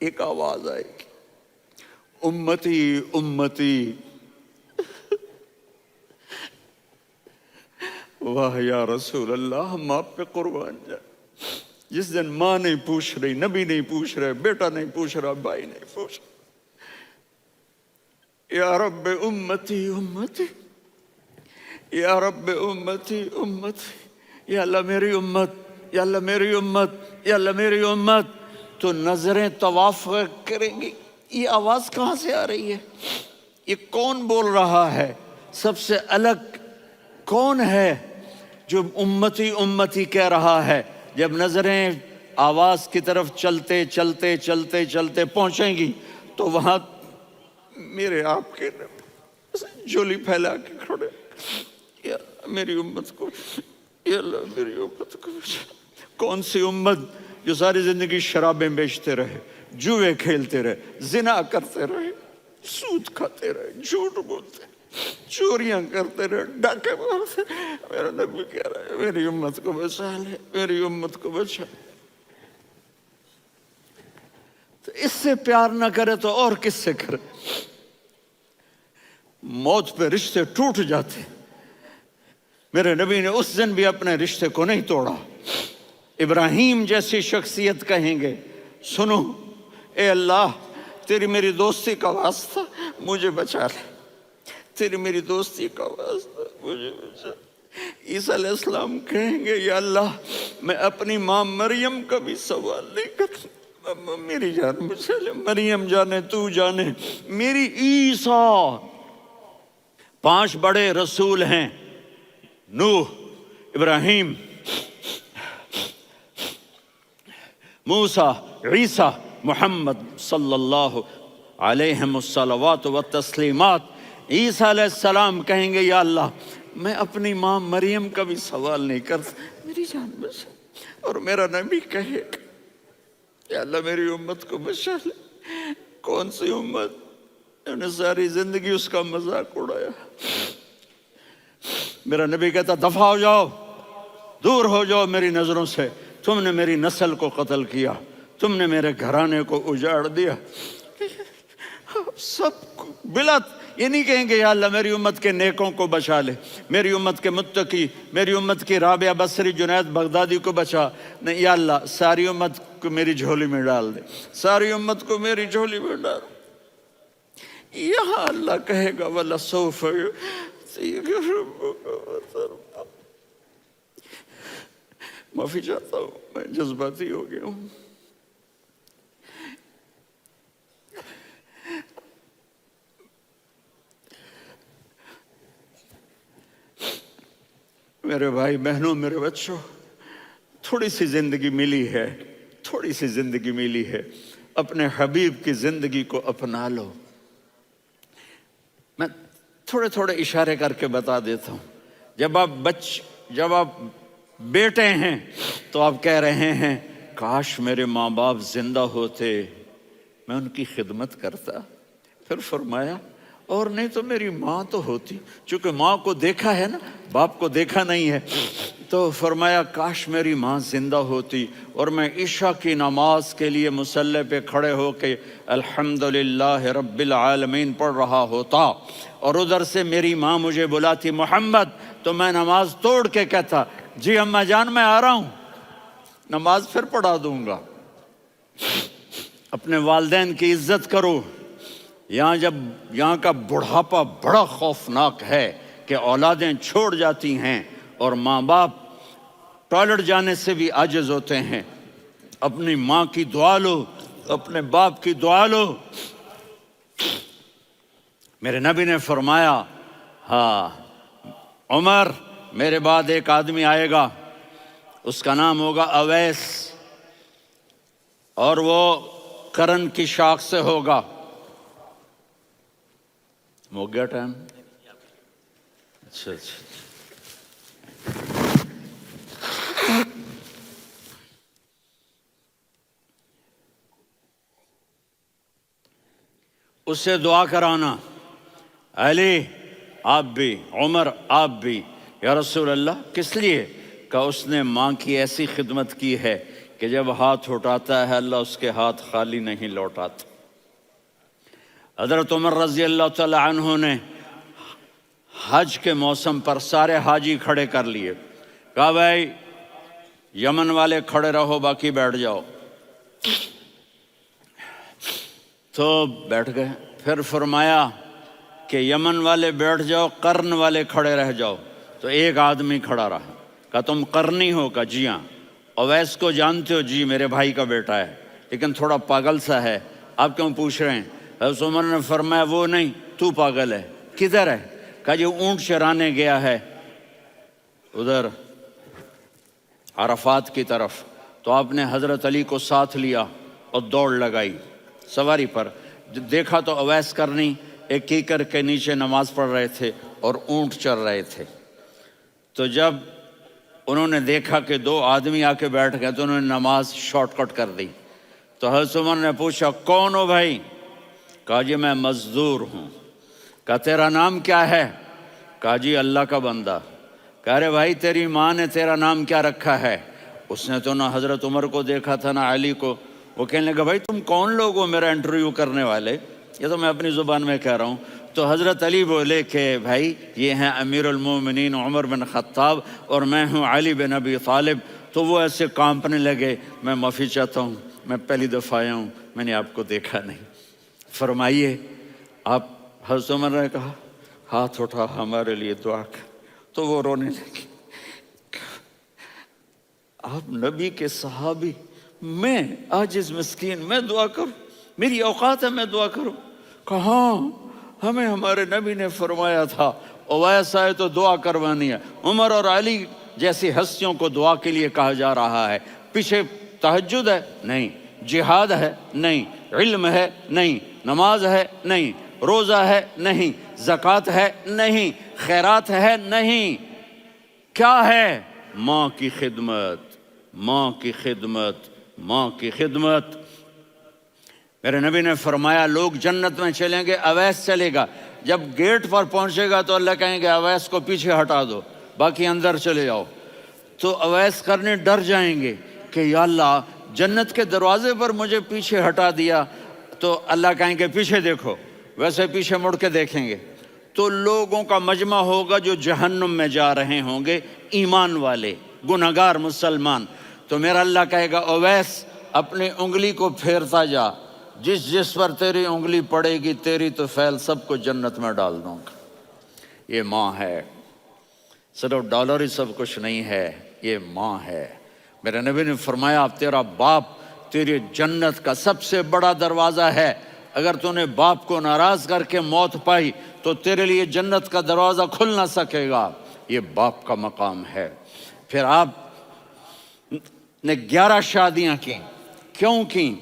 ایک آواز آئے گی، امتی امتی، واہ یا رسول اللہ ہم آپ پہ قربان جائیں۔ جس دن ماں نہیں پوچھ رہی، نبی نہیں پوچھ رہے، بیٹا نہیں پوچھ رہا، بھائی نہیں پوچھ رہا، یا رب امتی امتی، یا رب امتی امتی، یا اللہ میری امت، یا اللہ میری امت، یا اللہ میری امت. تو نظریں طواف کریں گی. یہ آواز کہاں سے آ رہی ہے؟ یہ کون بول رہا ہے؟ سب سے الگ کون ہے جو امتی امتی کہہ رہا ہے؟ جب نظریں آواز کی طرف چلتے چلتے چلتے چلتے پہنچیں گی تو وہاں میرے آپ کے جولی پھیلا کے کھڑے، یا میری امت کو، یا اللہ میری امت کو. کون سی امت جو ساری زندگی شرابیں بیچتے رہے، جوئے کھیلتے رہے، زنا کرتے رہے، سود کھاتے رہے، جھوٹ بولتے، چوریاں کرتے رہے، ڈاکے مارتے. میرا نبی کہہ رہا ہے میری امت کو بچا لے، میری امت کو بچا. تو اس سے پیار نہ کرے تو اور کس سے کرے؟ موت پہ رشتے ٹوٹ جاتے. میرے نبی نے اس دن بھی اپنے رشتے کو نہیں توڑا. ابراہیم جیسی شخصیت کہیں گے سنو اے اللہ تیری میری دوستی کا واسطہ مجھے بچا لے، تیری میری دوستی کا واسطہ مجھے بچا. عیسیٰ علیہ السلام کہیں گے یا اللہ میں اپنی ماں مریم کا بھی سوال نہیں کرتا، میری جان بچا لے. مریم جانے تو جانے میری عیسیٰ. 5 بڑے رسول ہیں، نوح، ابراہیم، موسیٰ، عیسیٰ، محمد صلی اللہ علیہ الصلوات والتسلیمات. عیسیٰ علیہ السلام کہیں گے یا اللہ میں اپنی ماں مریم کا بھی سوال نہیں کرتا، میری جان بچا. اور میرا نبی کہے یا اللہ میری امت کو بچا لے. کون سی امت انہوں نے ساری زندگی اس کا مذاق اڑایا. میرا نبی کہتا دفع ہو جاؤ، دور ہو جاؤ میری نظروں سے، تم نے میری نسل کو قتل کیا، تم نے میرے گھرانے کو اجاڑ دیا. سب بلا یہ نہیں کہیں گے یا اللہ میری امت کے نیکوں کو بچا لے، میری امت کے متقی، میری امت کی رابعہ بصری، جنید بغدادی کو بچا. نہیں یا اللہ ساری امت کو میری جھولی میں ڈال دے، ساری امت کو میری جھولی میں ڈال. یہاں اللہ کہے گا وَلَسَوْفَ يُعْطِيكَ رَبُّكَ فَتَرْضَىٰ. معافی چاہتا ہوں میں جذباتی ہو گیا ہوں. میرے بھائی بہنوں، میرے بچوں، تھوڑی سی زندگی ملی ہے، تھوڑی سی زندگی ملی ہے، اپنے حبیب کی زندگی کو اپنا لو. میں تھوڑے تھوڑے اشارے کر کے بتا دیتا ہوں. جب آپ بیٹے ہیں تو آپ کہہ رہے ہیں کاش میرے ماں باپ زندہ ہوتے، میں ان کی خدمت کرتا. پھر فرمایا اور نہیں تو میری ماں تو ہوتی. چونکہ ماں کو دیکھا ہے نا، باپ کو دیکھا نہیں ہے، تو فرمایا کاش میری ماں زندہ ہوتی اور میں عشاء کی نماز کے لیے مصلی پہ کھڑے ہو کے الحمدللہ رب العالمین پڑھ رہا ہوتا اور ادھر سے میری ماں مجھے بلاتی محمد، تو میں نماز توڑ کے کہتا جی اماں جان میں آ رہا ہوں، نماز پھر پڑھا دوں گا. اپنے والدین کی عزت کرو. یہاں کا بڑھاپا بڑا خوفناک ہے کہ اولادیں چھوڑ جاتی ہیں اور ماں باپ ٹوائلٹ جانے سے بھی عاجز ہوتے ہیں. اپنی ماں کی دعا لو، اپنے باپ کی دعا لو. میرے نبی نے فرمایا ہاں عمر میرے بعد ایک آدمی آئے گا، اس کا نام ہوگا اویس، اور وہ کرن کی شاخ سے ہوگا. ہو گیا ٹائم؟ اچھا. اس سے دعا کرانا، علی آپ بھی، عمر آپ بھی. یا رسول اللہ کس لیے؟ کہ اس نے ماں کی ایسی خدمت کی ہے کہ جب ہاتھ اٹھاتا ہے اللہ اس کے ہاتھ خالی نہیں لوٹاتا. حضرت عمر رضی اللہ تعالی عنہ نے حج کے موسم پر سارے حاجی کھڑے کر لیے، کہا بھائی یمن والے کھڑے رہو باقی بیٹھ جاؤ. تو بیٹھ گئے. پھر فرمایا کہ یمن والے بیٹھ جاؤ، قرن والے کھڑے رہ جاؤ، تو ایک آدمی کھڑا رہا۔ کہا تم قرنی ہو؟ کہا جی ہاں۔ اویس کو جانتے ہو؟ جی میرے بھائی کا بیٹا ہے، لیکن تھوڑا پاگل سا ہے، آپ کیوں پوچھ رہے ہیں؟ حضرت عمر نے فرمایا وہ نہیں، تو پاگل ہے۔ کدھر ہے؟ کہا جی اونٹ چرانے گیا ہے ادھر عرفات کی طرف۔ تو آپ نے حضرت علی کو ساتھ لیا اور دوڑ لگائی سواری پر۔ دیکھا تو اویس کرنی ایک کیکر کے نیچے نماز پڑھ رہے تھے اور اونٹ چر رہے تھے۔ تو جب انہوں نے دیکھا کہ دو آدمی آ کے بیٹھ گئے تو انہوں نے نماز شارٹ کٹ کر دی۔ تو حضرت عمر نے پوچھا کون ہو بھائی؟ کہا جی میں مزدور ہوں۔ کہا تیرا نام کیا ہے؟ کہا جی اللہ کا بندہ۔ کہہ رہے بھائی تیری ماں نے تیرا نام کیا رکھا ہے؟ اس نے تو نہ حضرت عمر کو دیکھا تھا نہ علی کو۔ وہ کہنے لگا بھائی تم کون لوگ ہو میرا انٹرویو کرنے والے؟ یہ تو میں اپنی زبان میں کہہ رہا ہوں۔ تو حضرت علی بولے کہ بھائی یہ ہیں امیر المومنین عمر بن خطاب اور میں ہوں علی بن ابی طالب۔ تو وہ ایسے کانپنے لگے، میں معافی چاہتا ہوں، میں پہلی دفعہ آیا ہوں، میں نے آپ کو دیکھا نہیں، فرمائیے آپ۔ حضرت عمر نے کہا ہاتھ اٹھا ہمارے لیے دعا کر۔ تو وہ رونے لگے، آپ نبی کے صحابی، میں عاجز مسکین میں دعا کروں؟ میری اوقات ہے میں دعا کروں؟ کہاں، ہمیں ہمارے نبی نے فرمایا تھا اویس آئے تو دعا کروانی ہے۔ عمر اور علی جیسی ہستیوں کو دعا کے لیے کہا جا رہا ہے۔ پیچھے تہجد ہے؟ نہیں۔ جہاد ہے؟ نہیں۔ علم ہے؟ نہیں۔ نماز ہے؟ نہیں۔ روزہ ہے؟ نہیں۔ زکوٰۃ ہے؟ نہیں۔ خیرات ہے؟ نہیں۔ کیا ہے؟ ماں کی خدمت، ماں کی خدمت، ماں کی خدمت۔ میرے نبی نے فرمایا لوگ جنت میں چلیں گے، اویس چلے گا۔ جب گیٹ پر پہنچے گا تو اللہ کہیں گے اویس کو پیچھے ہٹا دو، باقی اندر چلے جاؤ۔ تو اویس کرنے ڈر جائیں گے کہ یا اللہ جنت کے دروازے پر مجھے پیچھے ہٹا دیا۔ تو اللہ کہیں گے پیچھے دیکھو، ویسے پیچھے مڑ کے دیکھیں گے تو لوگوں کا مجمع ہوگا جو جہنم میں جا رہے ہوں گے، ایمان والے، گنہگار مسلمان۔ تو میرا اللہ کہے گا اویس اپنی انگلی کو پھیرتا جا، جس جس پر تیری انگلی پڑے گی تیری تو فیل سب کو جنت میں ڈال دوں گا۔ یہ ماں ہے، صرف ڈالر ہی سب کچھ نہیں ہے، یہ ماں ہے۔ میرے نبی نے فرمایا اب تیرا باپ تیری جنت کا سب سے بڑا دروازہ ہے، اگر تو نے باپ کو ناراض کر کے موت پائی تو تیرے لیے جنت کا دروازہ کھل نہ سکے گا۔ یہ باپ کا مقام ہے۔ پھر آپ نے 11 شادیاں کی، کیوں کی؟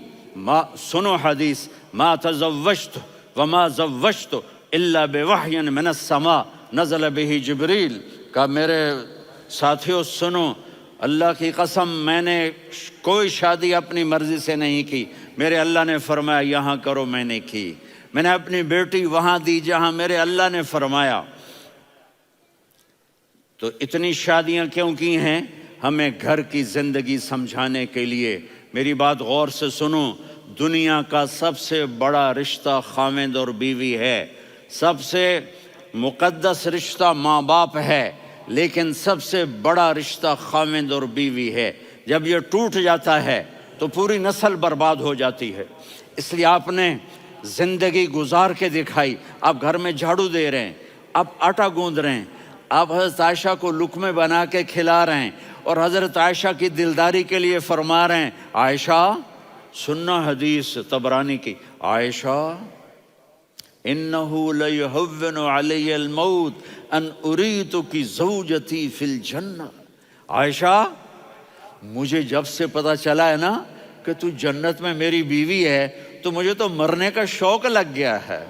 سنو حدیث، ما تزوجت وما زوجت الا بوحی من السماء نزل به جبریل۔ کہا میرے ساتھیوں سنو، اللہ کی قسم میں نے کوئی شادی اپنی مرضی سے نہیں کی، میرے اللہ نے فرمایا یہاں کرو، میں نے کی۔ میں نے اپنی بیٹی وہاں دی جہاں میرے اللہ نے فرمایا۔ تو اتنی شادیاں کیوں کی ہیں؟ ہمیں گھر کی زندگی سمجھانے کے لیے۔ میری بات غور سے سنو، دنیا کا سب سے بڑا رشتہ خاوند اور بیوی ہے، سب سے مقدس رشتہ ماں باپ ہے، لیکن سب سے بڑا رشتہ خاوند اور بیوی ہے۔ جب یہ ٹوٹ جاتا ہے تو پوری نسل برباد ہو جاتی ہے۔ اس لیے آپ نے زندگی گزار کے دکھائی۔ آپ گھر میں جھاڑو دے رہے ہیں، آپ آٹا گوندھ رہے ہیں، آپ حضرت عائشہ کو لقمے بنا کے کھلا رہے ہیں اور حضرت عائشہ کی دلداری کے لیے فرما رہے ہیں عائشہ سننا حدیث طبرانی کی، عائشہ انہو لیہون علی الموت ان اریتک زوجتی فی الجنہ۔ عائشہ مجھے جب سے پتا چلا ہے نا کہ تو جنت میں میری بیوی ہے تو مجھے تو مرنے کا شوق لگ گیا ہے۔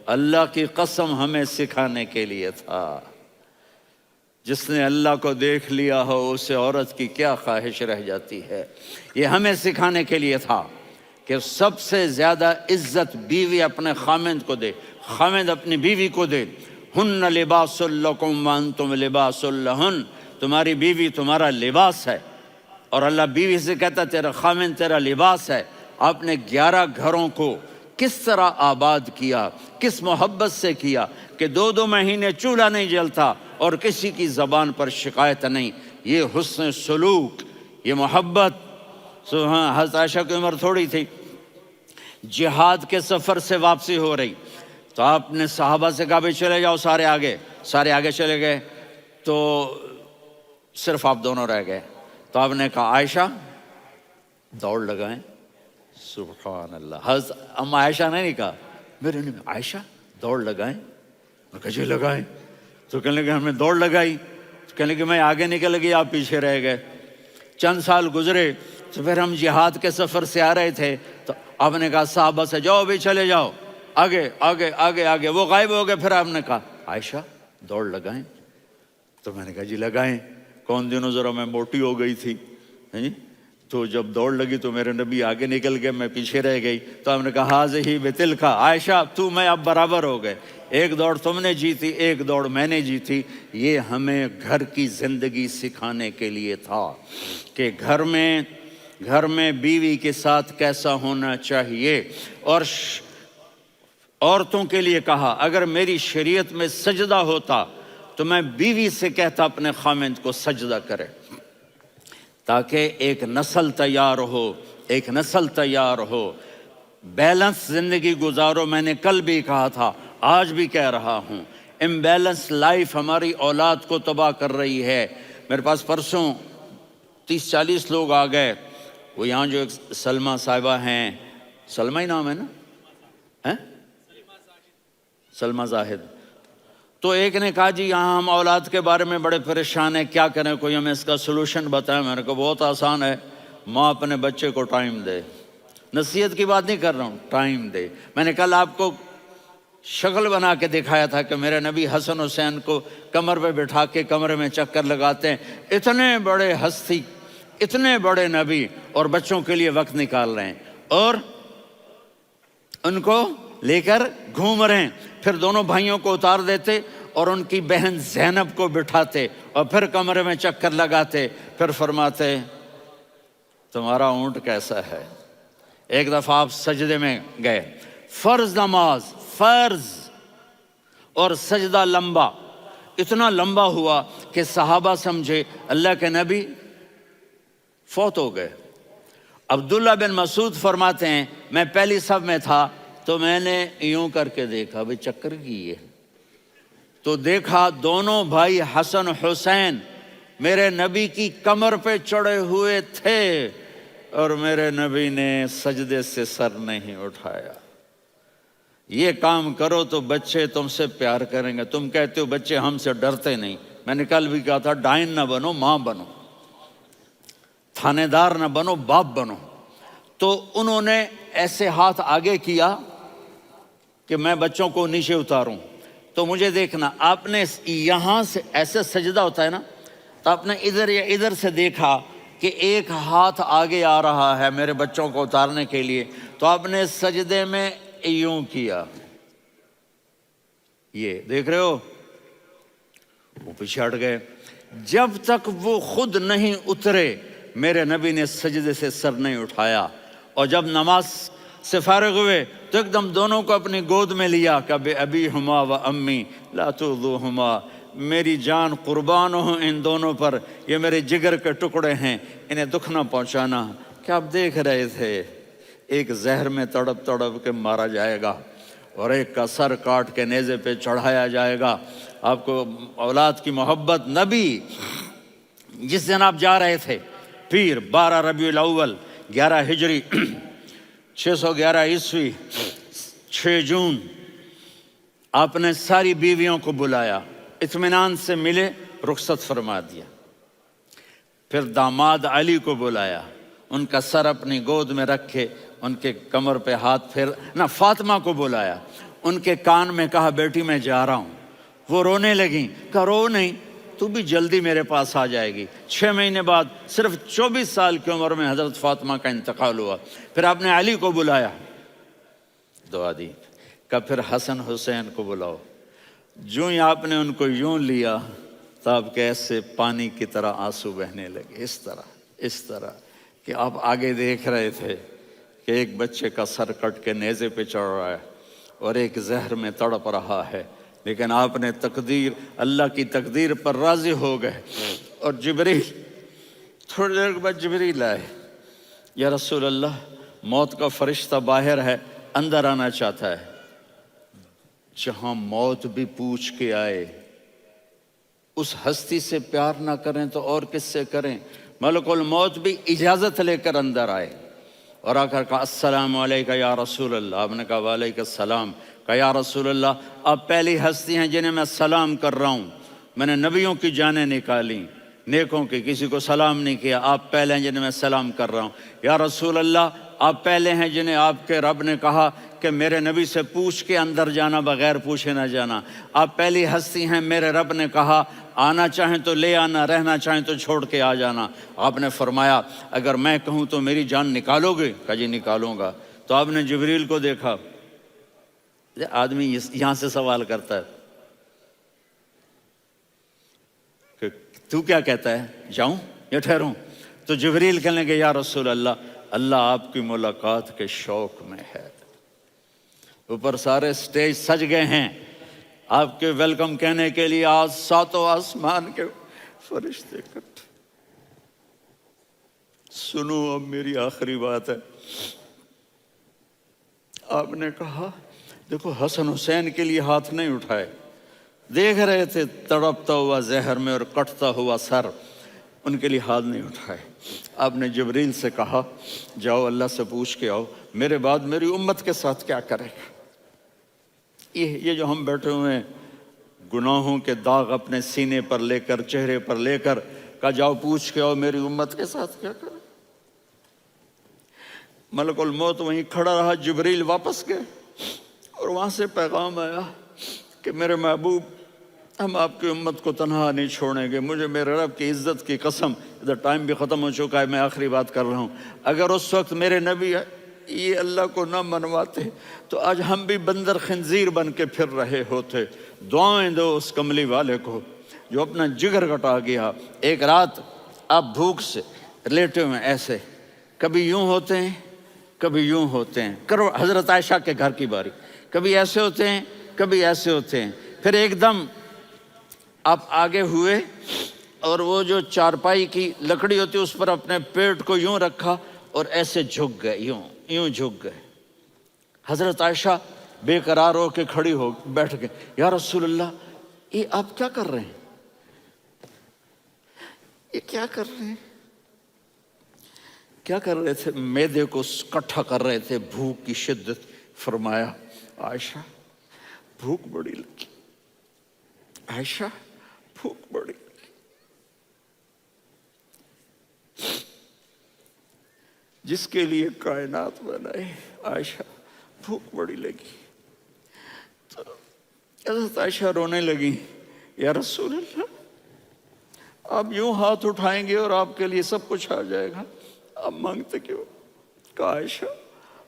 اللہ کی قسم ہمیں سکھانے کے لیے تھا۔ جس نے اللہ کو دیکھ لیا ہو اسے عورت کی کیا خواہش رہ جاتی ہے۔ یہ ہمیں سکھانے کے لیے تھا کہ سب سے زیادہ عزت بیوی اپنے خاوند کو دے، خاوند اپنی بیوی کو دے۔ ہن لباس لکم وانتم لباس لہن، تمہاری بیوی تمہارا لباس ہے، اور اللہ بیوی سے کہتا تیرا خاوند تیرا لباس ہے۔ آپ نے 11 گھروں کو کس طرح آباد کیا، کس محبت سے کیا کہ 2 مہینے چولہا نہیں جلتا اور کسی کی زبان پر شکایت نہیں۔ یہ حسن سلوک، یہ محبت۔ حضرت عائشہ کی عمر تھوڑی تھی، جہاد کے سفر سے واپسی ہو رہی، تو آپ نے صحابہ سے کہا بھائی چلے جاؤ سارے آگے چلے گئے، تو صرف آپ دونوں رہ گئے۔ تو آپ نے کہا عائشہ دوڑ لگائیں۔ سبحان اللہ، حضرت اما عائشہ نے نہیں کہا، میرے نے عائشہ دوڑ لگائیں، میں کہا جی لگائیں۔ تو کہنے لگے ہم نے دوڑ لگائی، تو کہنے لگے میں آگے نکل گئی، آپ پیچھے رہ گئے۔ چند سال گزرے تو پھر ہم جہاد کے سفر سے آ رہے تھے، تو آپ نے کہا صحابہ سے جاؤ بھی چلے جاؤ آگے آگے آگے آگے، وہ غائب ہو گئے۔ پھر آپ نے کہا عائشہ دوڑ لگائیں، تو میں نے کہا جی لگائیں۔ کون دنوں ذرا میں موٹی ہو گئی تھی، تو جب دوڑ لگی تو میرے نبی آگے نکل گئے، میں پیچھے رہ گئی۔ تو ہم نے کہا ہاذہ بتلک، عائشہ تو میں اب برابر ہو گئے، ایک دوڑ تم نے جیتی، ایک دوڑ میں نے جیتی۔ یہ ہمیں گھر کی زندگی سکھانے کے لیے تھا کہ گھر میں بیوی کے ساتھ کیسا ہونا چاہیے۔ اور عورتوں کے لیے کہا اگر میری شریعت میں سجدہ ہوتا تو میں بیوی سے کہتا اپنے خامند کو سجدہ کرے، تاکہ ایک نسل تیار ہو، بیلنس زندگی گزارو۔ میں نے کل بھی کہا تھا، آج بھی کہہ رہا ہوں، امبیلنس لائف ہماری اولاد کو تباہ کر رہی ہے۔ میرے پاس پرسوں 30-40 لوگ آ گئے، وہ یہاں جو ایک سلمہ صاحبہ ہیں، سلمہ ہی نام ہے نا، سلمہ زاہد، تو ایک نے کہا جی یہاں ہم اولاد کے بارے میں بڑے پریشان ہیں، کیا کریں، کوئی ہمیں اس کا سلوشن بتائیں۔ میں نے کہا بہت آسان ہے، ماں اپنے بچے کو ٹائم دے، نصیحت کی بات نہیں کر رہا ہوں، ٹائم دے۔ میں نے کل آپ کو شکل بنا کے دکھایا تھا کہ میرے نبی حسن حسین کو کمر پہ بٹھا کے کمرے میں چکر لگاتے ہیں، اتنے بڑے ہستی، اتنے بڑے نبی، اور بچوں کے لیے وقت نکال رہے ہیں اور ان کو لے کر گھوم رہے ہیں۔ پھر دونوں بھائیوں کو اتار دیتے اور ان کی بہن زینب کو بٹھاتے اور پھر کمرے میں چکر لگاتے، پھر فرماتے تمہارا اونٹ کیسا ہے۔ ایک دفعہ آپ سجدے میں گئے، فرض نماز، فرض، اور سجدہ لمبا، اتنا لمبا ہوا کہ صحابہ سمجھے اللہ کے نبی فوت ہو گئے۔ عبداللہ بن مسعود فرماتے ہیں میں پہلی صف میں تھا تو میں نے یوں کر کے دیکھا، بھئی چکر کی ہے، تو دیکھا دونوں بھائی حسن حسین میرے نبی کی کمر پہ چڑھے ہوئے تھے اور میرے نبی نے سجدے سے سر نہیں اٹھایا۔ یہ کام کرو تو بچے تم سے پیار کریں گے۔ تم کہتے ہو بچے ہم سے ڈرتے نہیں، میں نے کل بھی کہا تھا ڈائن نہ بنو، ماں بنو، تھانے دار نہ بنو، باپ بنو۔ تو انہوں نے ایسے ہاتھ آگے کیا کہ میں بچوں کو نیچے اتاروں، تو مجھے دیکھنا، آپ نے یہاں سے ایسے سجدہ ہوتا ہے نا، تو آپ نے ادھر یا ادھر سے دیکھا کہ ایک ہاتھ آگے آ رہا ہے میرے بچوں کو اتارنے کے لیے، تو آپ نے سجدے میں یوں کیا، یہ دیکھ رہے ہو، وہ پیچھے ہٹ گئے۔ جب تک وہ خود نہیں اترے میرے نبی نے سجدے سے سر نہیں اٹھایا۔ اور جب نماز سے فارغ ہوئے تو ایک دم دونوں کو اپنی گود میں لیا کہ ابی ہما و امی لا تؤذوہما، میری جان قربان ہو ان دونوں پر، یہ میرے جگر کے ٹکڑے ہیں، انہیں دکھ نہ پہنچانا۔ کیا آپ دیکھ رہے تھے ایک زہر میں تڑپ تڑپ کے مارا جائے گا اور ایک کا سر کاٹ کے نیزے پہ چڑھایا جائے گا۔ آپ کو اولاد کی محبت، نبی جس دن آپ جا رہے تھے پیر 12 ربیع الاول 11 ہجری 611 عیسوی 6 جون، آپ نے ساری بیویوں کو بلایا، اطمینان سے ملے، رخصت فرما دیا۔ پھر داماد علی کو بلایا، ان کا سر اپنی گود میں رکھے، ان کے کمر پہ ہاتھ پھیر نہ، فاطمہ کو بلایا، ان کے کان میں کہا بیٹی میں جا رہا ہوں۔ وہ رونے لگیں، کہا رو نہیں، تو بھی جلدی میرے پاس آ جائے گی۔ 6 مہینے بعد صرف 24 سال کی عمر میں حضرت فاطمہ کا انتقال ہوا۔ پھر آپ نے علی کو بلایا، دعا دی، کہا پھر حسن حسین کو بلاؤ۔ جو ہی آپ نے ان کو یوں لیا تو آپ کے ایسے پانی کی طرح آنسو بہنے لگے، اس طرح کہ آپ آگے دیکھ رہے تھے کہ ایک بچے کا سر کٹ کے نیزے پہ چڑھ رہا ہے اور ایک زہر میں تڑپ رہا ہے، لیکن آپ نے تقدیر، اللہ کی تقدیر پر راضی ہو گئے۔ اور جبریل، تھوڑی دیر کے بعد جبریل آئے، یا رسول اللہ موت کا فرشتہ باہر ہے، اندر آنا چاہتا ہے۔ جہاں موت بھی پوچھ کے آئے، اس ہستی سے پیار نہ کریں تو اور کس سے کریں؟ ملک الموت بھی اجازت لے کر اندر آئے اور آ کر کہا السلام علیکم یا رسول اللہ. آپ نے کہا وعلیکم السلام. کہا یا رسول اللہ آپ پہلی ہستی ہیں جنہیں میں سلام کر رہا ہوں. میں نے نبیوں کی جانیں نکالیں، نیکوں کی، کسی کو سلام نہیں کیا. آپ پہلے ہیں جنہیں میں سلام کر رہا ہوں. یا رسول اللہ آپ پہلے ہیں جنہیں آپ کے رب نے کہا کہ میرے نبی سے پوچھ کے اندر جانا، بغیر پوچھے نہ جانا. آپ پہلی ہستی ہیں میرے رب نے کہا آنا چاہیں تو لے آنا، رہنا چاہیں تو چھوڑ کے آ جانا. آپ نے فرمایا اگر میں کہوں تو میری جان نکالو گے؟ کہا جی نکالوں گا. تو آپ نے جبریل کو دیکھا. آدمی یہاں سے سوال کرتا ہے کہ تو کیا کہتا ہے، جاؤں یا ٹھہروں؟ تو جبریل کہنے لگے یا رسول اللہ اللہ آپ کی ملاقات کے شوق میں ہے. اوپر سارے سٹیج سج گئے ہیں آپ کے ویلکم کہنے کے لیے. آج ساتوں آسمان کے فرشتے اکٹھے. سنو اب میری آخری بات ہے. آپ نے کہا دیکھو حسن حسین کے لیے ہاتھ نہیں اٹھائے، دیکھ رہے تھے تڑپتا ہوا زہر میں اور کٹتا ہوا سر، ان کے لیے ہاتھ نہیں اٹھائے. آپ نے جبریل سے کہا جاؤ اللہ سے پوچھ کے آؤ میرے بعد میری امت کے ساتھ کیا کرے گا. یہ جو ہم بیٹھے ہوئے ہیں گناہوں کے داغ اپنے سینے پر لے کر، چہرے پر لے کر، کہا جاؤ پوچھ کے آؤ میری امت کے ساتھ کیا کرے. ملک الموت وہیں کھڑا رہا. جبریل واپس گئے اور وہاں سے پیغام آیا کہ میرے محبوب ہم آپ کی امت کو تنہا نہیں چھوڑیں گے. مجھے میرے رب کی عزت کی قسم، ادھر ٹائم بھی ختم ہو چکا ہے، میں آخری بات کر رہا ہوں. اگر اس وقت میرے نبی یہ اللہ کو نہ منواتے تو آج ہم بھی بندر خنزیر بن کے پھر رہے ہوتے. دعائیں دو اس کملی والے کو جو اپنا جگر کٹا گیا. ایک رات آپ بھوک سے لیٹے ہوئے ایسے، کبھی یوں ہوتے ہیں کبھی یوں ہوتے ہیں. کرو حضرت عائشہ کے گھر کی باری، کبھی ایسے ہوتے ہیں کبھی ایسے ہوتے ہیں. پھر ایک دم آپ آگے ہوئے اور وہ جو چارپائی کی لکڑی ہوتی اس پر اپنے پیٹ کو یوں رکھا اور ایسے جھک گئے، یوں جھک گئے. حضرت عائشہ بے قرار ہو کے کھڑی ہو بیٹھ گئے. یا رسول اللہ یہ آپ کیا کر رہے ہیں، یہ کیا کر رہے ہیں؟ کیا کر رہے تھے؟ معدے کو کٹھا کر رہے تھے، بھوک کی شدت. فرمایا عائشہ بھوک بڑی لگی، عائشہ بھوک بڑی لگی. جس کے لیے کائنات بنائے عائشہ بھوک بڑی لگی. تو حضرت عائشہ رونے لگی. یا رسول اللہ آپ یوں ہاتھ اٹھائیں گے اور آپ کے لیے سب کچھ آ جائے گا، آپ مانگتے کیوں؟ کہا عائشہ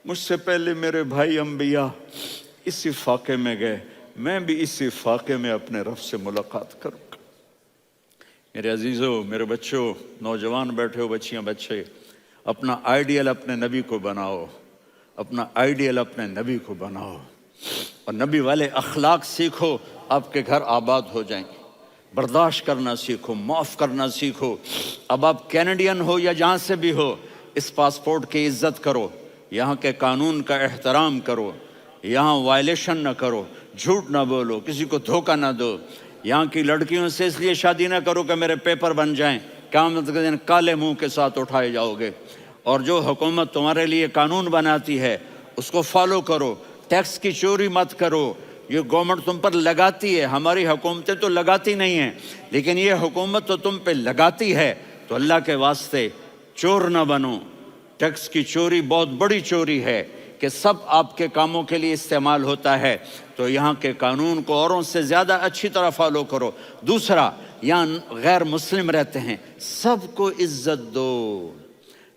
مجھ سے پہلے میرے بھائی انبیاء اسی فاقے میں گئے، میں بھی اسی فاقے میں اپنے رب سے ملاقات کروں گا. میرے عزیزوں، میرے بچوں، نوجوان بیٹھے ہو، بچیاں بچے، اپنا آئیڈیل اپنے نبی کو بناؤ، اپنا آئیڈیل اپنے نبی کو بناؤ اور نبی والے اخلاق سیکھو. آپ کے گھر آباد ہو جائیں گے. برداشت کرنا سیکھو، معاف کرنا سیکھو. اب آپ کینیڈین ہو یا جہاں سے بھی ہو، اس پاسپورٹ کی عزت کرو، یہاں کے قانون کا احترام کرو، یہاں وائلیشن نہ کرو، جھوٹ نہ بولو، کسی کو دھوکہ نہ دو. یہاں کی لڑکیوں سے اس لیے شادی نہ کرو کہ میرے پیپر بن جائیں، قیامت کے دن کالے منہ کے ساتھ اٹھائے جاؤ گے. اور جو حکومت تمہارے لیے قانون بناتی ہے اس کو فالو کرو. ٹیکس کی چوری مت کرو. یہ گورنمنٹ تم پر لگاتی ہے، ہماری حکومتیں تو لگاتی نہیں ہیں، لیکن یہ حکومت تو تم پہ لگاتی ہے. تو اللہ کے واسطے چور نہ بنو. ٹیکس کی چوری بہت بڑی چوری ہے کہ سب آپ کے کاموں کے لیے استعمال ہوتا ہے. تو یہاں کے قانون کو اوروں سے زیادہ اچھی طرح فالو کرو. دوسرا، یہاں غیر مسلم رہتے ہیں، سب کو عزت دو،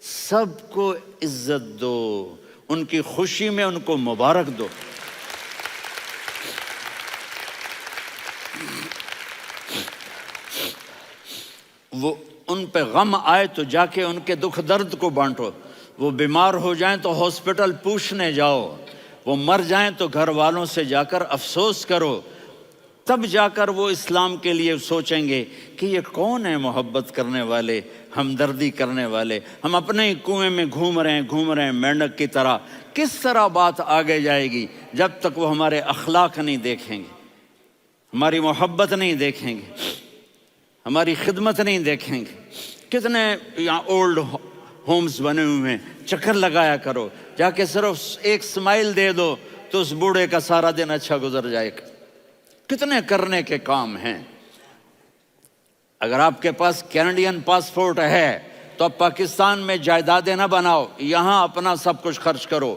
سب کو عزت دو، ان کی خوشی میں ان کو مبارک دو. وہ ان پہ غم آئے تو جا کے ان کے دکھ درد کو بانٹو. وہ بیمار ہو جائیں تو ہاسپٹل پوچھنے جاؤ. وہ مر جائیں تو گھر والوں سے جا کر افسوس کرو. تب جا کر وہ اسلام کے لیے سوچیں گے کہ یہ کون ہے محبت کرنے والے، ہمدردی کرنے والے۔ ہم اپنے ہی کنویں میں گھوم رہے ہیں مینڈک کی طرح۔ کس طرح بات آگے جائے گی جب تک وہ ہمارے اخلاق نہیں دیکھیں گے، ہماری محبت نہیں دیکھیں گے، ہماری خدمت نہیں دیکھیں گے۔ کتنے یہاں اولڈ ہومز بنے ہوئے ہیں، چکر لگایا کرو، جا کے صرف ایک سمائل دے دو تو اس بوڑھے کا سارا دن اچھا گزر جائے گا۔ کتنے کرنے کے کام ہیں۔ اگر آپ کے پاس کینیڈین پاسپورٹ ہے تو اب پاکستان میں جائیدادیں نہ بناؤ، یہاں اپنا سب کچھ خرچ کرو،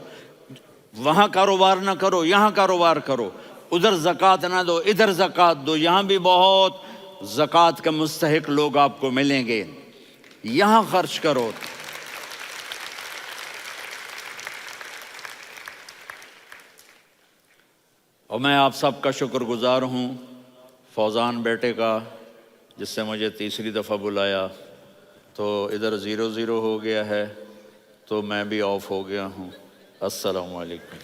وہاں کاروبار نہ کرو، یہاں کاروبار کرو، ادھر زکوٰۃ نہ دو، ادھر زکوٰۃ دو، یہاں بھی بہت زکوٰۃ کے مستحق لوگ آپ کو ملیں گے، یہاں خرچ کرو۔ اور میں آپ سب کا شکر گزار ہوں، فوزان بیٹے کا، جس سے مجھے تیسری دفعہ بلایا، تو ادھر 0-0 ہو گیا ہے تو میں بھی آف ہو گیا ہوں۔ السلام علیکم۔